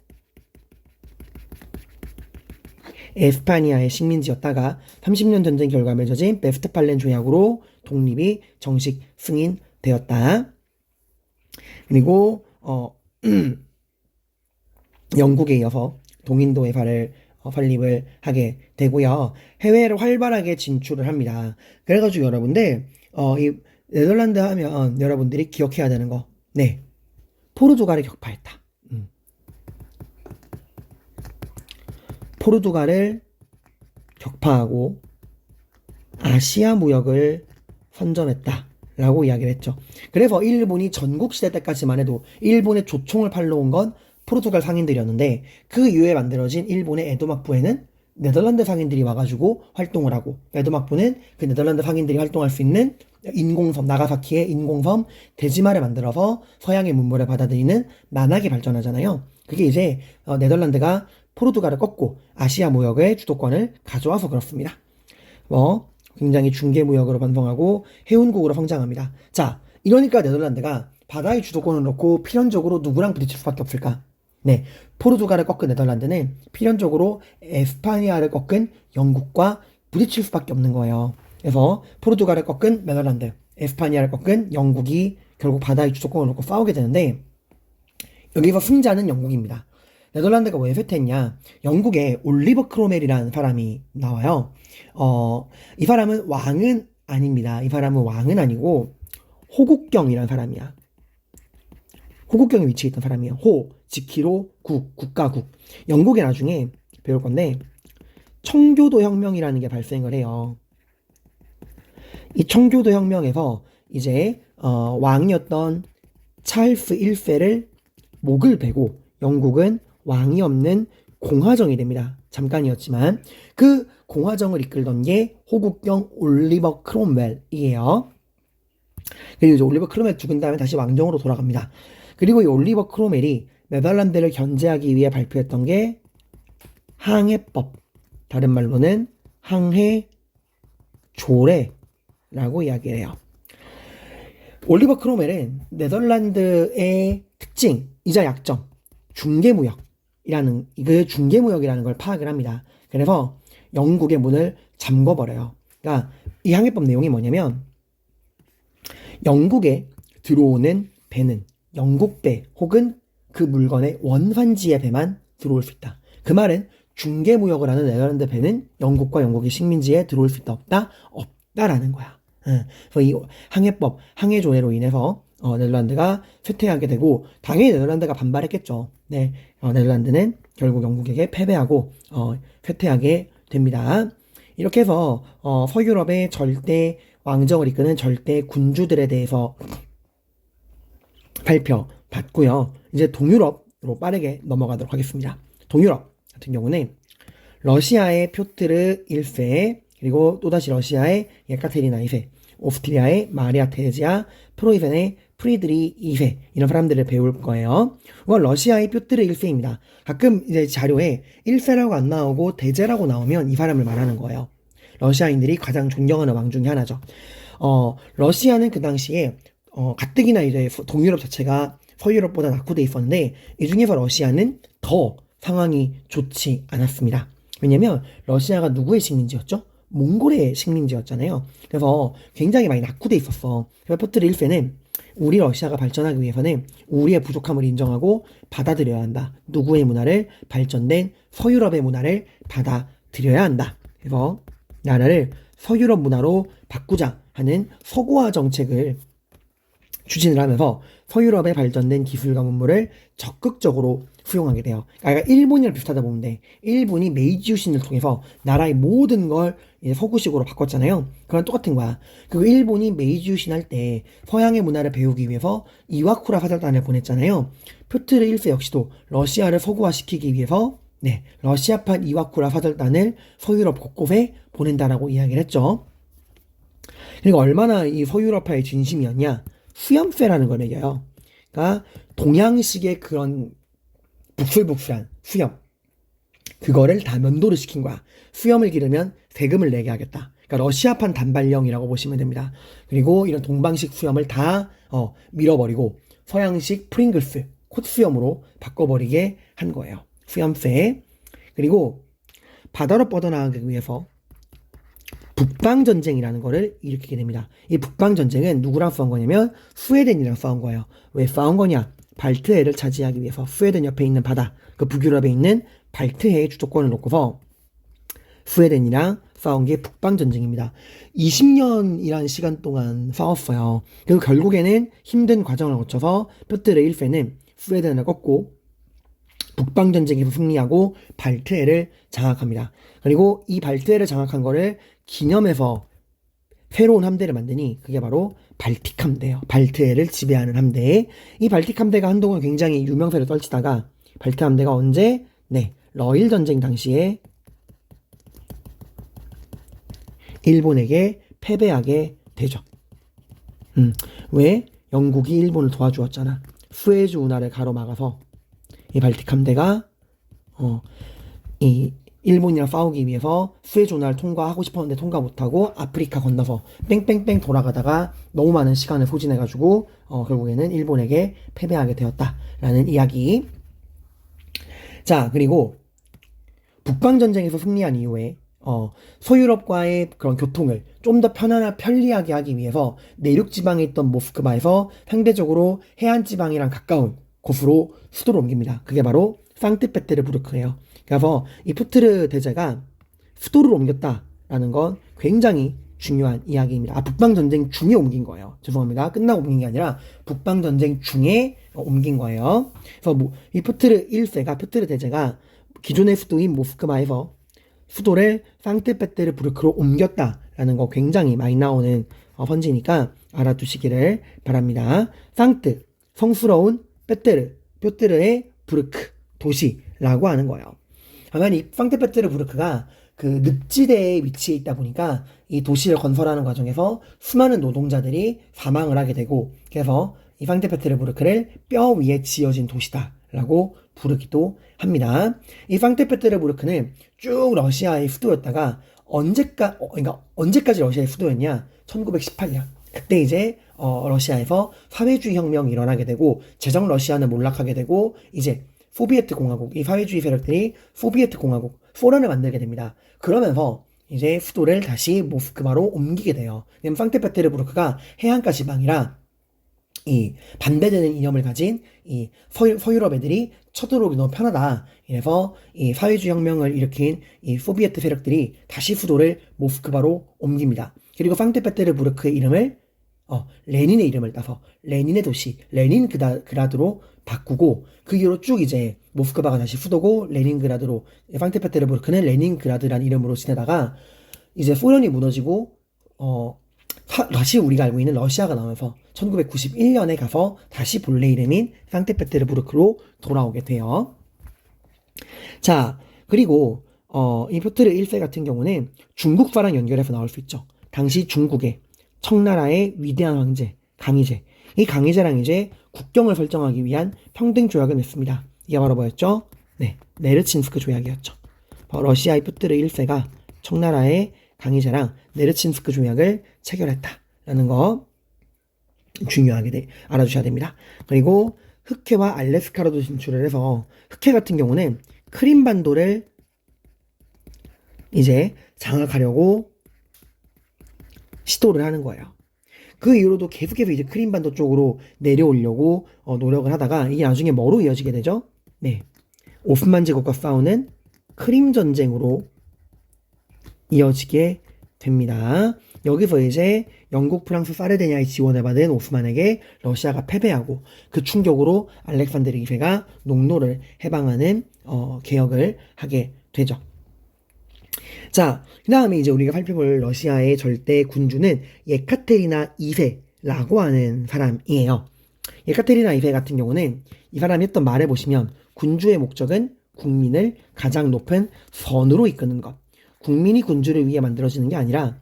에스파니아의 식민지였다가 30년 전쟁 결과 맺어진 베스트팔렌 조약으로 독립이 정식 승인되었다. 그리고 영국에 이어서 동인도 회사를 설립을 하게 되고요. 해외로 활발하게 진출을 합니다. 그래가지고 여러분들 이 네덜란드 하면 여러분들이 기억해야 되는 거, 네, 포르투갈을 격파했다. 포르투갈을 격파하고 아시아 무역을 선점했다 라고 이야기를 했죠. 그래서 일본이 전국시대 때까지만 해도 일본의 조총을 팔러 온 건 포르투갈 상인들이었는데, 그 이후에 만들어진 일본의 에도막부에는 네덜란드 상인들이 와가지고 활동을 하고, 에도막부는 그 네덜란드 상인들이 활동할 수 있는 인공섬, 나가사키의 인공섬 데지마를 만들어서 서양의 문물을 받아들이는 만하게 발전하잖아요. 그게 이제 네덜란드가 포르투갈을 꺾고 아시아 무역의 주도권을 가져와서 그렇습니다. 굉장히 중개무역으로 번성하고 해운국으로 성장합니다. 자, 이러니까 네덜란드가 바다의 주도권을 놓고 필연적으로 누구랑 부딪힐 수밖에 없을까? 네, 포르투갈을 꺾은 네덜란드는 필연적으로 에스파니아를 꺾은 영국과 부딪힐 수밖에 없는 거예요. 그래서 포르투갈을 꺾은 네덜란드, 에스파니아를 꺾은 영국이 결국 바다의 주도권을 놓고 싸우게 되는데, 여기서 승자는 영국입니다. 네덜란드가 왜 쇠퇴했냐? 영국에 올리버 크로멜이라는 사람이 나와요. 이 사람은 왕은 아닙니다. 이 사람은 왕은 아니고 호국경이라는 사람이야. 호국경에 위치해 있던 사람이에요. 호, 지키로, 국, 국가국. 영국에 나중에 배울 건데 청교도 혁명이라는 게 발생을 해요. 이 청교도 혁명에서 이제 왕이었던 찰스 1세를 목을 베고 영국은 왕이 없는 공화정이 됩니다. 잠깐이었지만 그 공화정을 이끌던 게 호국경 올리버 크롬웰이에요. 그리고 이제 올리버 크롬웰 죽은 다음에 다시 왕정으로 돌아갑니다. 그리고 이 올리버 크롬웰이 네덜란드를 견제하기 위해 발표했던 게 항해법, 다른 말로는 항해조례라고 이야기를 해요. 올리버 크롬웰은 네덜란드의 특징이자 약점, 중개무역이라는 걸 파악을 합니다. 그래서 영국의 문을 잠궈버려요. 그러니까 이 항해법 내용이 뭐냐면, 영국에 들어오는 배는 영국 배 혹은 그 물건의 원산지의 배만 들어올 수 있다. 그 말은 중개무역을 하는 네덜란드 배는 영국과 영국의 식민지에 들어올 수 있다, 없다라는 거야. 그래서 이 항해법, 항해조례로 인해서 네덜란드가 쇠퇴하게 되고, 당연히 네덜란드가 반발했겠죠. 네, 네덜란드는 결국 영국에게 패배하고 쇠퇴하게 됩니다. 이렇게 해서 서유럽의 절대 왕정을 이끄는 절대 군주들에 대해서 살펴봤고요. 이제 동유럽으로 빠르게 넘어가도록 하겠습니다. 동유럽 같은 경우는 러시아의 표트르 1세, 그리고 또다시 러시아의 예카테리나 2세, 오스트리아의 마리아 테레지아, 프로이센의 프리드리 2세, 이런 사람들을 배울 거예요. 이건 러시아의 표트르 1세입니다. 가끔 이제 자료에 1세라고 안 나오고 대제라고 나오면 이 사람을 말하는 거예요. 러시아인들이 가장 존경하는 왕 중에 하나죠. 러시아는 그 당시에 가뜩이나 이제 동유럽 자체가 서유럽보다 낙후돼 있었는데, 이 중에서 러시아는 더 상황이 좋지 않았습니다. 왜냐면 러시아가 누구의 식민지였죠? 몽골의 식민지였잖아요. 그래서 굉장히 많이 낙후돼 있었어. 그래서 페트르 1세는 우리 러시아가 발전하기 위해서는 우리의 부족함을 인정하고 받아들여야 한다. 누구의 문화를? 발전된 서유럽의 문화를 받아들여야 한다. 그래서 나라를 서유럽 문화로 바꾸자 하는 서구화 정책을 추진을 하면서 서유럽의 발전된 기술과 문물을 적극적으로 수용하게 돼요. 그러니까 일본이랑 비슷하다 보면 돼. 일본이 메이지 유신을 통해서 나라의 모든 걸 이제 서구식으로 바꿨잖아요. 그건 똑같은 거야. 그 일본이 메이지 유신 할 때 서양의 문화를 배우기 위해서 이와쿠라 사절단을 보냈잖아요. 표트르 1세 역시도 러시아를 서구화시키기 위해서 러시아판 이와쿠라 사절단을 서유럽 곳곳에 보낸다라고 이야기를 했죠. 그리고 얼마나 이 서유럽파의 진심이었냐? 수염쇠라는 걸 매겨요. 그러니까 동양식의 그런 북술북술한 수염, 그거를 다 면도를 시킨 거야. 수염을 기르면 세금을 내게 하겠다. 그러니까 러시아판 단발령이라고 보시면 됩니다. 그리고 이런 동방식 수염을 다 밀어버리고 서양식 프링글스 콧수염으로 바꿔버리게 한 거예요. 수염쇠. 그리고 바다로 뻗어나가기 위해서 북방전쟁이라는 거를 일으키게 됩니다. 이 북방전쟁은 누구랑 싸운 거냐면 스웨덴이랑 싸운 거예요. 왜 싸운 거냐? 발트해를 차지하기 위해서 스웨덴 옆에 있는 바다, 그 북유럽에 있는 발트해의 주도권을 놓고서 스웨덴이랑 싸운 게 북방전쟁입니다. 20년이라는 시간 동안 싸웠어요. 그리고 결국에는 힘든 과정을 거쳐서 표트르 1세는 스웨덴을 꺾고 북방전쟁에서 승리하고 발트해를 장악합니다. 그리고 이 발트해를 장악한 거를 기념해서 새로운 함대를 만드니 그게 바로 발틱 함대예요. 발트해를 지배하는 함대. 이 발틱 함대가 한동안 굉장히 유명세를 떨치다가 발틱 함대가 언제? 러일 전쟁 당시에 일본에게 패배하게 되죠. 왜? 영국이 일본을 도와주었잖아. 수에즈 운하를 가로막아서 이 발틱 함대가 이 일본이랑 싸우기 위해서 수에즈 운하를 통과하고 싶었는데 통과 못하고 아프리카 건너서 뺑뺑뺑 돌아가다가 너무 많은 시간을 소진해가지고 결국에는 일본에게 패배하게 되었다라는 이야기. 자, 그리고 북방전쟁에서 승리한 이후에 서유럽과의 그런 교통을 좀 더 편리하게 하기 위해서 내륙지방에 있던 모스크바에서 상대적으로 해안지방이랑 가까운 곳으로 수도를 옮깁니다. 그게 바로 상트페테르부르크예요. 그래서 이 푸트르 대제가 수도를 옮겼다라는 건 굉장히 중요한 이야기입니다. 북방전쟁 중에 옮긴 거예요. 죄송합니다. 끝나고 옮긴 게 아니라 북방전쟁 중에 옮긴 거예요. 그래서 이 푸트르 1세가, 푸트르 대제가 기존의 수도인 모스크바에서 수도를 상트페테르부르크로 옮겼다라는 거 굉장히 많이 나오는 선지니까 알아두시기를 바랍니다. 상트, 성스러운, 뾰트르의 부르크, 도시라고 하는 거예요. 다만 이 상트페테르부르크가 그 늪지대에 위치해 있다 보니까 이 도시를 건설하는 과정에서 수많은 노동자들이 사망을 하게 되고, 그래서 이 상트페테르부르크를 뼈 위에 지어진 도시다라고 부르기도 합니다. 이 상트페테르부르크는 쭉 러시아의 수도였다가 언제까지 러시아의 수도였냐? 1918년. 그때 이제 러시아에서 사회주의 혁명이 일어나게 되고 제정 러시아는 몰락하게 되고 이제 소비에트 공화국, 이 사회주의 세력들이 소비에트 공화국, 소련을 만들게 됩니다. 그러면서 이제 수도를 다시 모스크바로 옮기게 돼요. 왜냐면 상트페테르부르크가 해안가 지방이라 이 반대되는 이념을 가진 이 서유럽 애들이 쳐들어오기 너무 편하다. 이래서 이 사회주의 혁명을 일으킨 이 소비에트 세력들이 다시 수도를 모스크바로 옮깁니다. 그리고 상트페테르부르크의 이름을 레닌의 이름을 따서 레닌의 도시 레닌그라드로 바꾸고 그 이후로 쭉 이제 모스크바가 다시 수도고 레닌그라드로, 상트페테르부르크는 레닌그라드라는 이름으로 지내다가 이제 소련이 무너지고 다시 우리가 알고 있는 러시아가 나오면서 1991년에 가서 다시 본래 이름인 상트페테르부르크로 돌아오게 돼요. 자, 그리고 이 표트르 1세 같은 경우는 중국과랑 연결해서 나올 수 있죠. 당시 중국의 청나라의 위대한 황제 강희제, 이 강희제랑 이제 국경을 설정하기 위한 평등 조약을 맺습니다. 이게 바로 뭐였죠? 네르친스크 조약이었죠. 러시아의 표트르 1세가 청나라의 강희제랑 네르친스크 조약을 체결했다라는 거 중요하게 알아주셔야 됩니다. 그리고 흑해와 알래스카로도 진출을 해서 흑해 같은 경우는 크림반도를 이제 장악하려고 시도를 하는 거예요. 그 이후로도 계속해서 이제 크림반도 쪽으로 내려오려고 노력을 하다가 이게 나중에 뭐로 이어지게 되죠? 네, 오스만 제국과 싸우는 크림 전쟁으로 이어지게 됩니다. 여기서 이제 영국, 프랑스, 사르데냐의 지원을 받은 오스만에게 러시아가 패배하고 그 충격으로 알렉산드르 2세가 농노를 해방하는 개혁을 하게 되죠. 자, 그 다음에 이제 우리가 살펴볼 러시아의 절대 군주는 예카테리나 2세라고 하는 사람이에요. 예카테리나 2세 같은 경우는 이 사람이 했던 말을 보시면 군주의 목적은 국민을 가장 높은 선으로 이끄는 것. 국민이 군주를 위해 만들어지는 게 아니라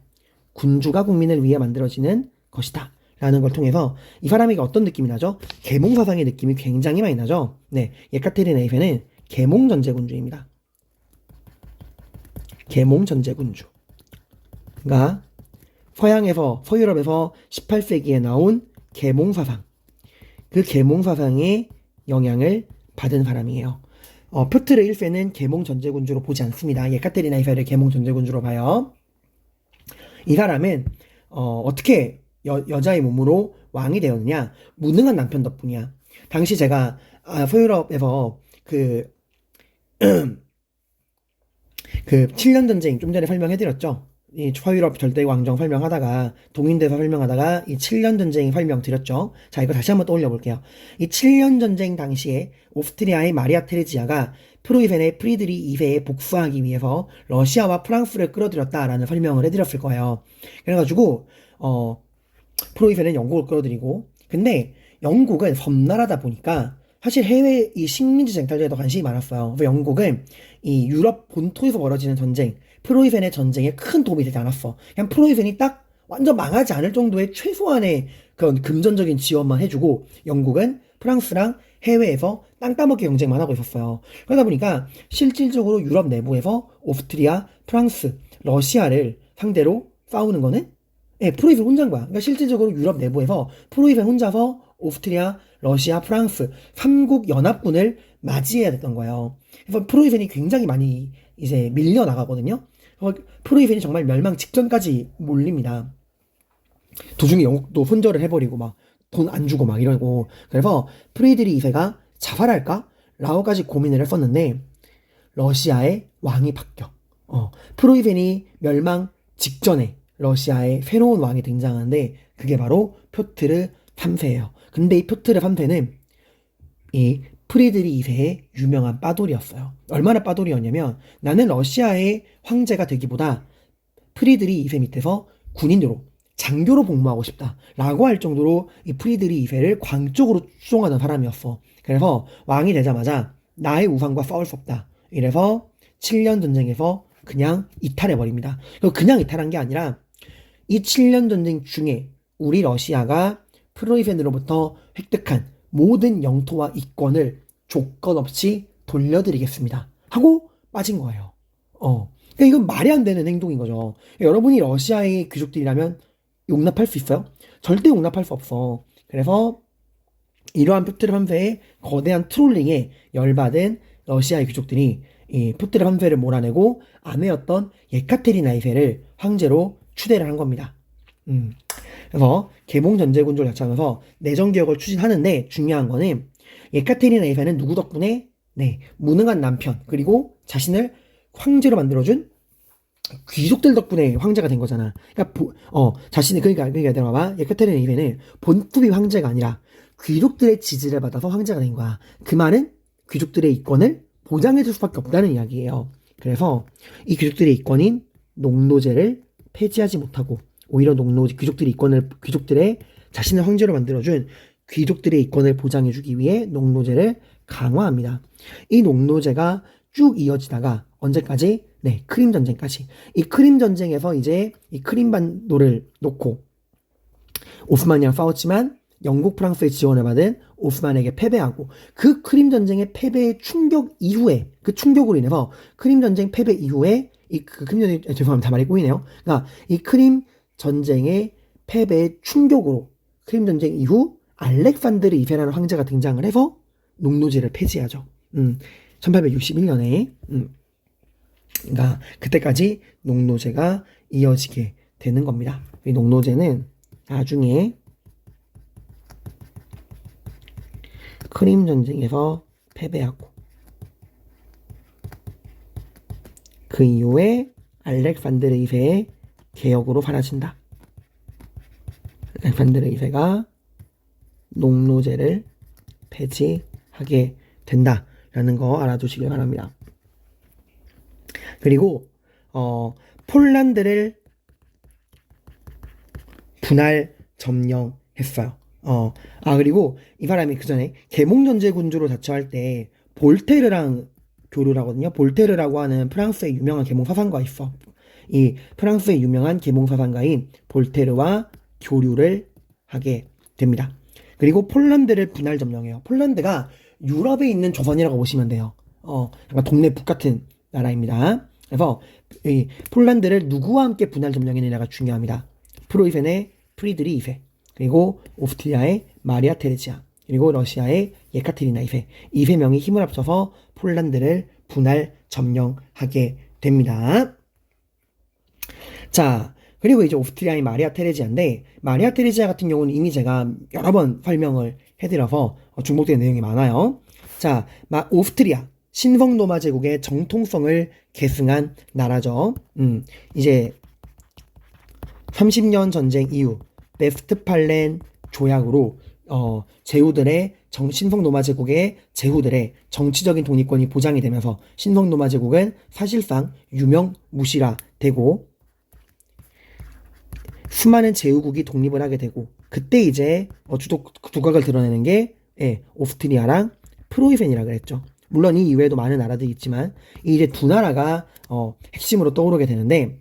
군주가 국민을 위해 만들어지는 것이다 라는 걸 통해서 이 사람에게 어떤 느낌이 나죠? 계몽사상의 느낌이 굉장히 많이 나죠. 네, 예카테리나 2세는 계몽전제군주입니다. 계몽전제군주. 그러니까 서유럽에서 18세기에 나온 계몽사상, 그 계몽사상의 영향을 받은 사람이에요. 표트르 1세는 계몽전제군주로 보지 않습니다. 예카테리나 2세를 계몽전제군주로 봐요. 이 사람은 어떻게 여자의 몸으로 왕이 되었느냐? 무능한 남편 덕분이야. 당시 제가 서유럽에서 그 7년 전쟁 좀 전에 설명해드렸죠. 이 서유럽 절대 왕정 설명하다가 동인대사 설명하다가 이 7년 전쟁 설명드렸죠. 자, 이거 다시 한번 떠올려 볼게요. 이 7년 전쟁 당시에 오스트리아의 마리아 테레지아가 프로이센의 프리드리 2세에 복수하기 위해서 러시아와 프랑스를 끌어들였다라는 설명을 해드렸을 거예요. 그래가지고 프로이센은 영국을 끌어들이고, 근데 영국은 섬나라다 보니까 사실 해외 이 식민지 쟁탈전에도 관심이 많았어요. 그래서 영국은 이 유럽 본토에서 벌어지는 전쟁, 프로이센의 전쟁에 큰 도움이 되지 않았어. 그냥 프로이센이 딱 완전 망하지 않을 정도의 최소한의 그런 금전적인 지원만 해주고, 영국은 프랑스랑 해외에서 땅 따먹기 경쟁만 하고 있었어요. 그러다 보니까 실질적으로 유럽 내부에서 오스트리아, 프랑스, 러시아를 상대로 싸우는 거는 프로이센 혼자인 거야. 그러니까 실질적으로 유럽 내부에서 프로이센 혼자서 오스트리아, 러시아, 프랑스 3국 연합군을 맞이해야 됐던 거예요. 그래서 프로이센이 굉장히 많이 이제 밀려나가거든요. 프로이센이 정말 멸망 직전까지 몰립니다. 도중에 영국도 손절을 해버리고 막 돈 안 주고 막 이러고, 그래서 프리드리 2세가 자살할까? 라고까지 고민을 했었는데 러시아의 왕이 바뀌어. 프로이센이 멸망 직전에 러시아의 새로운 왕이 등장하는데 그게 바로 표트르 3세예요. 근데 이 표트르 3세는 이 프리드리 2세의 유명한 빠돌이었어요. 얼마나 빠돌이었냐면, 나는 러시아의 황제가 되기보다 프리드리 2세 밑에서 군인으로 장교로 복무하고 싶다 라고 할 정도로 이 프리드리 2세를 광적으로 추종하는 사람이었어. 그래서 왕이 되자마자 나의 우상과 싸울 수 없다, 이래서 7년 전쟁에서 그냥 이탈해버립니다. 그냥 이탈한 게 아니라 이 7년 전쟁 중에 우리 러시아가 프로이센으로부터 획득한 모든 영토와 이권을 조건 없이 돌려드리겠습니다 하고 빠진 거예요. 그러니까 이건 말이 안 되는 행동인 거죠. 여러분이 러시아의 귀족들이라면 용납할 수 있어요? 절대 용납할 수 없어. 그래서 이러한 표트르 3세의 거대한 트롤링에 열받은 러시아의 귀족들이 이 표트르 3세를 몰아내고 아내였던 예카테리나 2세를 황제로 추대를 한 겁니다. 그래서 계몽전제군주를 약차하면서 내정개혁을 추진하는데, 중요한 거는 예카테리나 2세는 누구 덕분에? 무능한 남편 그리고 자신을 황제로 만들어준 귀족들 덕분에 황제가 된 거잖아. 그러니까 그러니까 들어봐. 예카테리나 2세는 본투비 황제가 아니라 귀족들의 지지를 받아서 황제가 된 거야. 그 말은 귀족들의 이권을 보장해줄 수밖에 없다는 이야기예요. 그래서 이 귀족들의 이권인 농노제를 폐지하지 못하고 오히려 귀족들의 자신을 황제로 만들어준 귀족들의 이권을 보장해주기 위해 농노제를 강화합니다. 이 농노제가 쭉 이어지다가 언제까지? 크림 전쟁까지. 이 크림 전쟁에서 이제 이 크림반도를 놓고 오스만이랑 싸웠지만 영국, 프랑스의 지원을 받은 오스만에게 패배하고, 그 크림 전쟁의 패배의 충격 이후에, 그 충격으로 인해서 크림 전쟁 패배 이후에 크림 전쟁, 죄송합니다, 말이 꼬이네요. 그러니까 이 크림 전쟁의 패배의 충격으로 크림 전쟁 이후 알렉산드르 2세라는 황제가 등장을 해서 농노제를 폐지하죠. 1861년에. 그러니까 그때까지 농노제가 이어지게 되는 겁니다. 이 농노제는 나중에 크림 전쟁에서 패배하고 그 이후에 알렉산드르 2세의 개혁으로 사라진다. 알렉산드르 2세가 농노제를 폐지하게 된다라는 거 알아두시길 바랍니다. 그리고 폴란드를 분할 점령했어요. 그리고 이 사람이 그 전에 계몽전제군주로 자처할 때 볼테르랑 교류를 하거든요. 볼테르라고 하는 프랑스의 유명한 계몽사상가 있어. 이 프랑스의 유명한 계몽사상가인 볼테르와 교류를 하게 됩니다. 그리고 폴란드를 분할 점령해요. 폴란드가 유럽에 있는 조선이라고 보시면 돼요. 약간 동네 북 같은 나라입니다. 그래서 이 폴란드를 누구와 함께 분할 점령했느냐가 중요합니다. 프로이센의 프리드리 2세, 그리고 오스트리아의 마리아 테레지아, 그리고 러시아의 예카테리나 2세, 이 세 명이 힘을 합쳐서 폴란드를 분할 점령하게 됩니다. 자, 그리고 이제 오스트리아의 마리아 테레지아인데, 마리아 테레지아 같은 경우는 이미 제가 여러 번 설명을 해드려서 중복되는 내용이 많아요. 자, 오스트리아 신성로마 제국의 정통성을 계승한 나라죠. 이제 30년 전쟁 이후 베스트팔렌 조약으로 제후들의 신성로마 제국의 제후들의 정치적인 독립권이 보장이 되면서 신성로마 제국은 사실상 유명무실화 되고 수많은 제후국이 독립을 하게 되고, 그때 이제 두각을 드러내는 게 오스트리아랑 프로이센이라 그랬죠. 물론 이 이외에도 많은 나라들이 있지만 이제 두 나라가 핵심으로 떠오르게 되는데,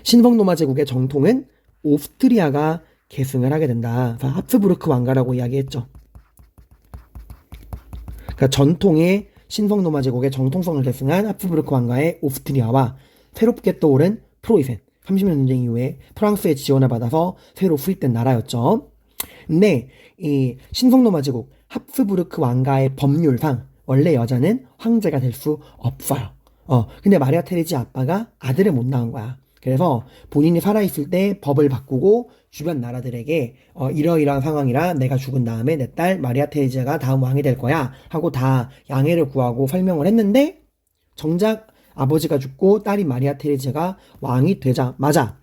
신성로마 제국의 정통은 오스트리아가 계승을 하게 된다. 합스부르크 왕가라고 이야기했죠. 그러니까 전통의 신성로마 제국의 정통성을 계승한 합스부르크 왕가의 오스트리아와 새롭게 떠오른 프로이센, 30년 전쟁 이후에 프랑스의 지원을 받아서 새로 수립된 나라였죠. 근데 이 신성로마 제국 합스부르크 왕가의 법률상 원래 여자는 황제가 될 수 없어요. 근데 마리아 테레지 아빠가 아들을 못 낳은 거야. 그래서 본인이 살아있을 때 법을 바꾸고 주변 나라들에게 이러이러한 상황이라 내가 죽은 다음에 내 딸 마리아 테레지아가 다음 왕이 될 거야 하고 다 양해를 구하고 설명을 했는데, 정작 아버지가 죽고 딸인 마리아 테레지아가 왕이 되자마자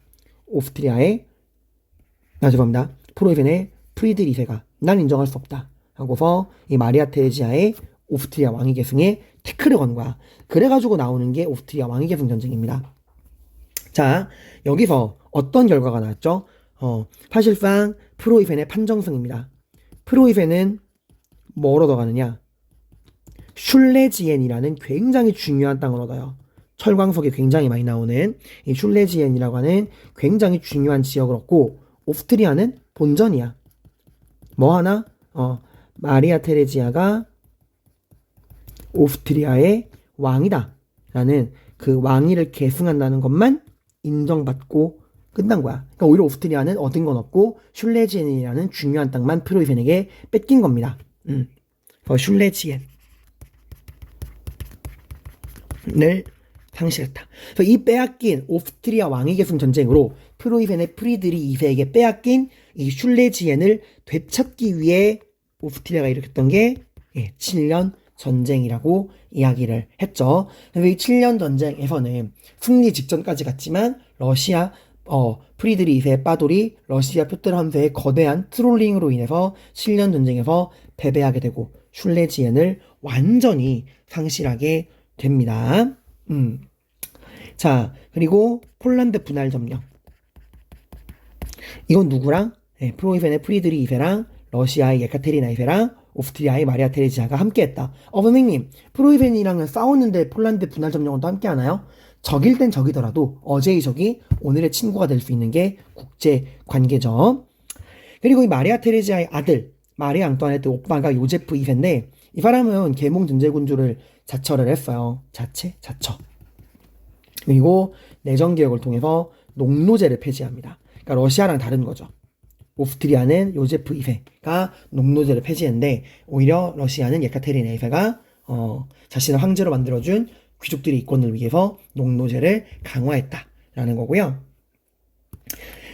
프로이센의 프리드리 2세가 난 인정할 수 없다 하고서 이 마리아 테레지아의 오스트리아 왕위 계승에 태클을 건 거야. 그래가지고 나오는 게 오스트리아 왕위 계승 전쟁입니다. 자, 여기서 어떤 결과가 나왔죠? 사실상 프로이센의 판정승입니다. 프로이센은 뭘 얻어가느냐? 슐레지엔이라는 굉장히 중요한 땅을 얻어요. 철광석이 굉장히 많이 나오는 이 슐레지엔이라고 하는 굉장히 중요한 지역을 얻고, 오스트리아는 본전이야. 뭐 하나? 마리아 테레지아가 오스트리아의 왕이다 라는 그 왕위를 계승한다는 것만 인정받고 끝난 거야. 그러니까 오히려 오스트리아는 얻은 건 없고 슐레지엔이라는 중요한 땅만 프로이센에게 뺏긴 겁니다. 슐레지엔을 상실했다. 그래서 이 빼앗긴 오스트리아 왕위 계승 전쟁으로 프로이센의 프리드리 2세에게 빼앗긴 이 슐레지엔을 되찾기 위해 오스트리아가 일으켰던 게 7년 전쟁이라고 이야기를 했죠. 그래서 이 7년 전쟁에서는 승리 직전까지 갔지만 러시아 프리드리 2세의 빠돌이 러시아 표트르 3세의 거대한 트롤링으로 인해서 7년 전쟁에서 패배하게 되고 슐레지엔을 완전히 상실하게 됩니다. 자, 그리고 폴란드 분할 점령. 이건 누구랑? 프로이센의 프리드리 2세랑 러시아의 예카테리나 2세랑 오스트리아의 마리아 테레지아가 함께했다. 선생님, 프로이센이랑은 싸웠는데 폴란드 분할 점령은 또 함께 하나요? 적일 땐 적이더라도 어제의 적이 오늘의 친구가 될 수 있는 게 국제 관계죠. 그리고 이 마리아 테레지아의 아들 마리아 앙뚜아네트 오빠가 요제프 2세인데, 이 사람은 계몽 전제군주를 자처를 했어요. 자처. 그리고 내정 개혁을 통해서 농노제를 폐지합니다. 그러니까 러시아랑 다른 거죠. 오스트리아는 요제프 2세가 농노제를 폐지했는데, 오히려 러시아는 예카테리나 2세가 자신을 황제로 만들어준 귀족들의 이권을 위해서 농노제를 강화했다라는 거고요.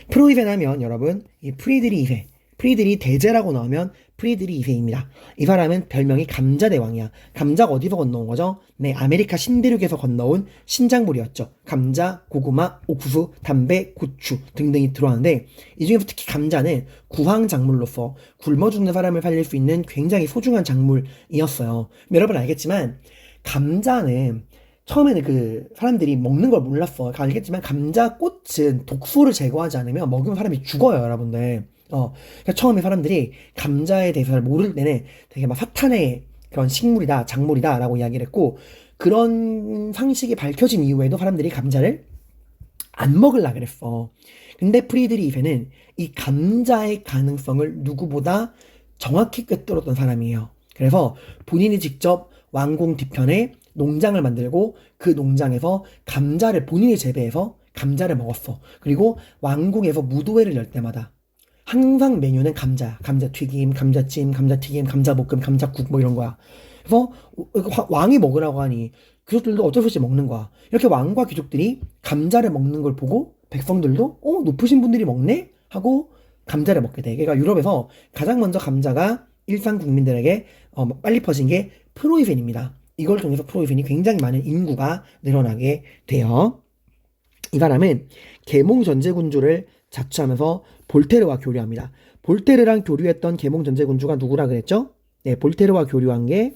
프로이센 하면 여러분 이 프리드리 2세, 프리드리 대제라고 나오면 프리드리 2세입니다. 이 사람은 별명이 감자대왕이야. 감자가 어디서 건너온 거죠? 네, 아메리카 신대륙에서 건너온 신작물이었죠. 감자, 고구마, 옥수수, 담배, 고추 등등이 들어왔는데 이 중에서 특히 감자는 구황작물로서 굶어 죽는 사람을 살릴 수 있는 굉장히 소중한 작물이었어요. 여러분 알겠지만 감자는 처음에는 그 사람들이 먹는 걸 몰랐어. 알겠지만 감자 꽃은 독소를 제거하지 않으면 먹으면 사람이 죽어요, 여러분들. 그러니까 처음에 사람들이 감자에 대해서 잘 모를 때는 되게 막 사탄의 그런 식물이다, 작물이다라고 이야기를 했고 그런 상식이 밝혀진 이후에도 사람들이 감자를 안 먹으려 그랬어. 근데 프리드리 2세는 이 감자의 가능성을 누구보다 정확히 꿰뚫었던 사람이에요. 그래서 본인이 직접 왕궁 뒤편에 농장을 만들고 그 농장에서 감자를 본인이 재배해서 감자를 먹었어. 그리고 왕궁에서 무도회를 열 때마다 항상 메뉴는 감자야. 감자튀김, 감자찜, 감자튀김, 감자볶음, 감자국 뭐 이런 거야. 그래서 왕이 먹으라고 하니 귀족들도 어쩔 수 없이 먹는 거야. 이렇게 왕과 귀족들이 감자를 먹는 걸 보고 백성들도 높으신 분들이 먹네? 하고 감자를 먹게 돼. 그러니까 유럽에서 가장 먼저 감자가 일상 국민들에게 빨리 퍼진 게 프로이센입니다. 이걸 통해서 프로이센이 굉장히 많은 인구가 늘어나게 돼요. 이 사람은 계몽 전제군주를 자처하면서 볼테르와 교류합니다. 볼테르랑 교류했던 계몽 전제군주가 누구라 그랬죠? 네, 볼테르와 교류한 게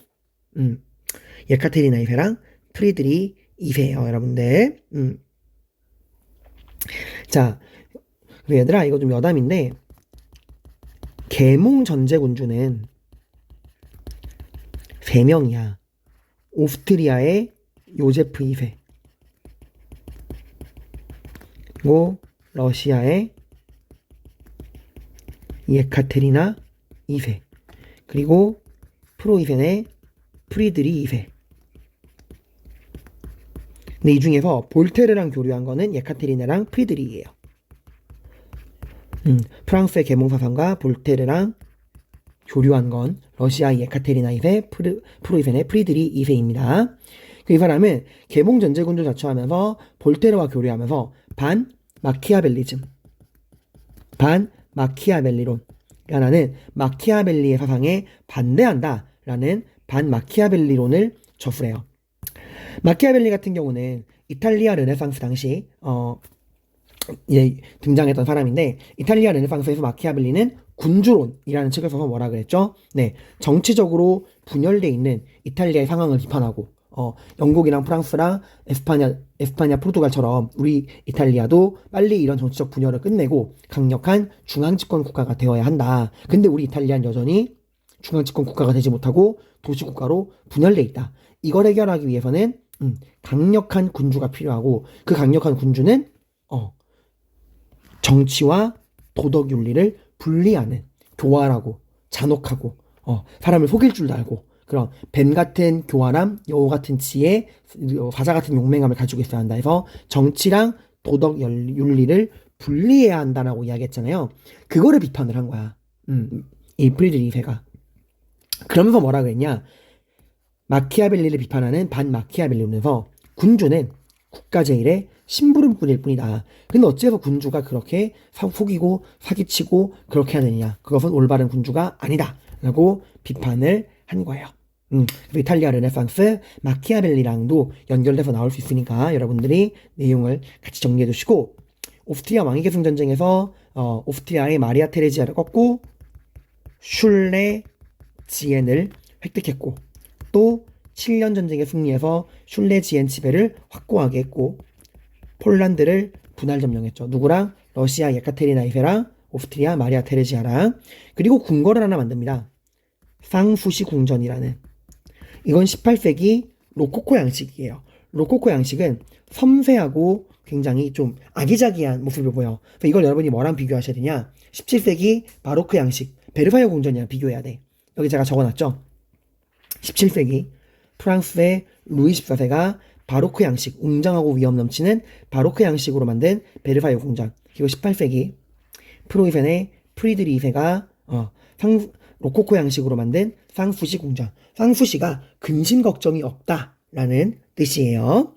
예카테리나 2세랑 프리드리 2세예요, 여러분들. 자, 얘들아 이거 좀 여담인데 계몽 전제군주는 3명이야. 오스트리아의 요제프 2세, 그리고 러시아의 예카테리나 2세, 그리고 프로이센의 프리드리 2세. 근데 이 중에서 볼테르랑 교류한 거는 예카테리나랑 프리드리예요. 프랑스의 계몽사상가 볼테르랑 교류한 건 러시아 예카테리나 2세, 프로이센의 프리드리 2세입니다. 이 사람은 계몽 전제군주 자처하면서 볼테르와 교류하면서 반 마키아벨리즘, 반 마키아벨리론, 그러니까 나는 마키아벨리의 사상에 반대한다 라는 반 마키아벨리론을 저술해요. 마키아벨리 같은 경우는 이탈리아 르네상스 당시 등장했던 사람인데 이탈리아 르네상스에서 마키아벨리는 군주론이라는 책을 써서 뭐라 그랬죠? 네, 정치적으로 분열돼 있는 이탈리아의 상황을 비판하고 영국이랑 프랑스랑 에스파냐, 포르투갈처럼 우리 이탈리아도 빨리 이런 정치적 분열을 끝내고 강력한 중앙집권 국가가 되어야 한다. 근데 우리 이탈리아는 여전히 중앙집권 국가가 되지 못하고 도시국가로 분열돼 있다. 이걸 해결하기 위해서는 강력한 군주가 필요하고 그 강력한 군주는 정치와 도덕 윤리를 분리하는 교활하고 잔혹하고 사람을 속일 줄도 알고 그런 뱀 같은 교활함, 여우 같은 지혜, 사자 같은 용맹함을 가지고 있어야 한다 해서 정치랑 도덕 윤리를 분리해야 한다라고 이야기했잖아요. 그거를 비판을 한 거야. 이 프리드리 2세가. 그러면서 뭐라 그랬냐? 마키아벨리를 비판하는 반 마키아벨리론에서 군주는 국가 제일의 심부름꾼일 뿐이다. 근데 어째서 군주가 그렇게 속이고 사기치고 그렇게 하느냐? 그것은 올바른 군주가 아니다. 라고 비판을 한 거예요. 이탈리아 르네상스 마키아벨리랑도 연결돼서 나올 수 있으니까 여러분들이 내용을 같이 정리해 두시고 오스트리아 왕위계승 전쟁에서 오스트리아의 마리아 테레지아를 꺾고 슐레 지엔을 획득했고 또 7년 전쟁에 승리해서 슐레 지엔 지배를 확고하게 했고 폴란드를 분할 점령했죠. 누구랑? 러시아 예카테리나 2세랑 오스트리아 마리아 테레지아랑. 그리고 궁궐을 하나 만듭니다. 쌍수시 궁전이라는. 이건 18세기 로코코 양식이에요. 로코코 양식은 섬세하고 굉장히 좀 아기자기한 모습을 보여. 그래서 이걸 여러분이 뭐랑 비교하셔야 되냐? 17세기 바로크 양식, 베르사유 궁전이랑 비교해야 돼. 여기 제가 적어놨죠? 17세기 프랑스의 루이 14세가 바로크 양식, 웅장하고 위험 넘치는 바로크 양식으로 만든 베르사유 궁전. 그리고 18세기 프로이센의 프리드리 2세가 로코코 양식으로 만든 쌍수시 궁전. 쌍수시가 근심 걱정이 없다라는 뜻이에요.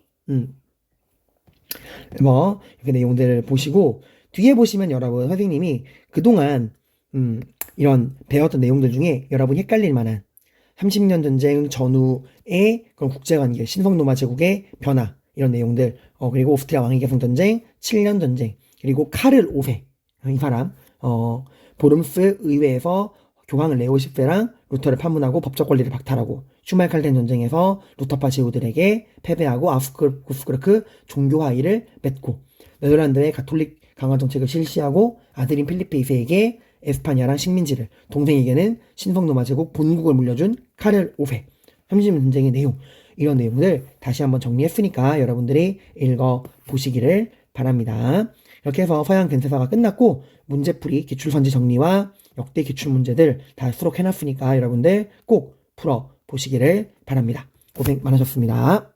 이렇게 내용들을 보시고 뒤에 보시면 여러분 선생님이 그동안 이런 배웠던 내용들 중에 여러분이 헷갈릴 만한 30년 전쟁 전후의 그런 국제관계, 신성로마 제국의 변화 이런 내용들, 그리고 오스트리아 왕위 계승 전쟁, 7년 전쟁, 그리고 카를 5세 이 사람, 보름스 의회에서 교황을 레오 10세랑 루터를 판문하고 법적 권리를 박탈하고 슈말칼덴 전쟁에서 루터파 제후들에게 패배하고 아우스부르크 종교 화의를 맺고 네덜란드의 가톨릭 강화 정책을 실시하고 아들인 필리페 2세에게 에스파냐랑 식민지를, 동생에게는 신성로마 제국 본국을 물려준 카를 5세 30년 전쟁의 내용, 이런 내용들 다시 한번 정리했으니까 여러분들이 읽어보시기를 바랍니다. 이렇게 해서 서양 근세사가 끝났고 문제풀이, 기출선지 정리와 역대 기출 문제들 다 수록해놨으니까 여러분들 꼭 풀어보시기를 바랍니다. 고생 많으셨습니다.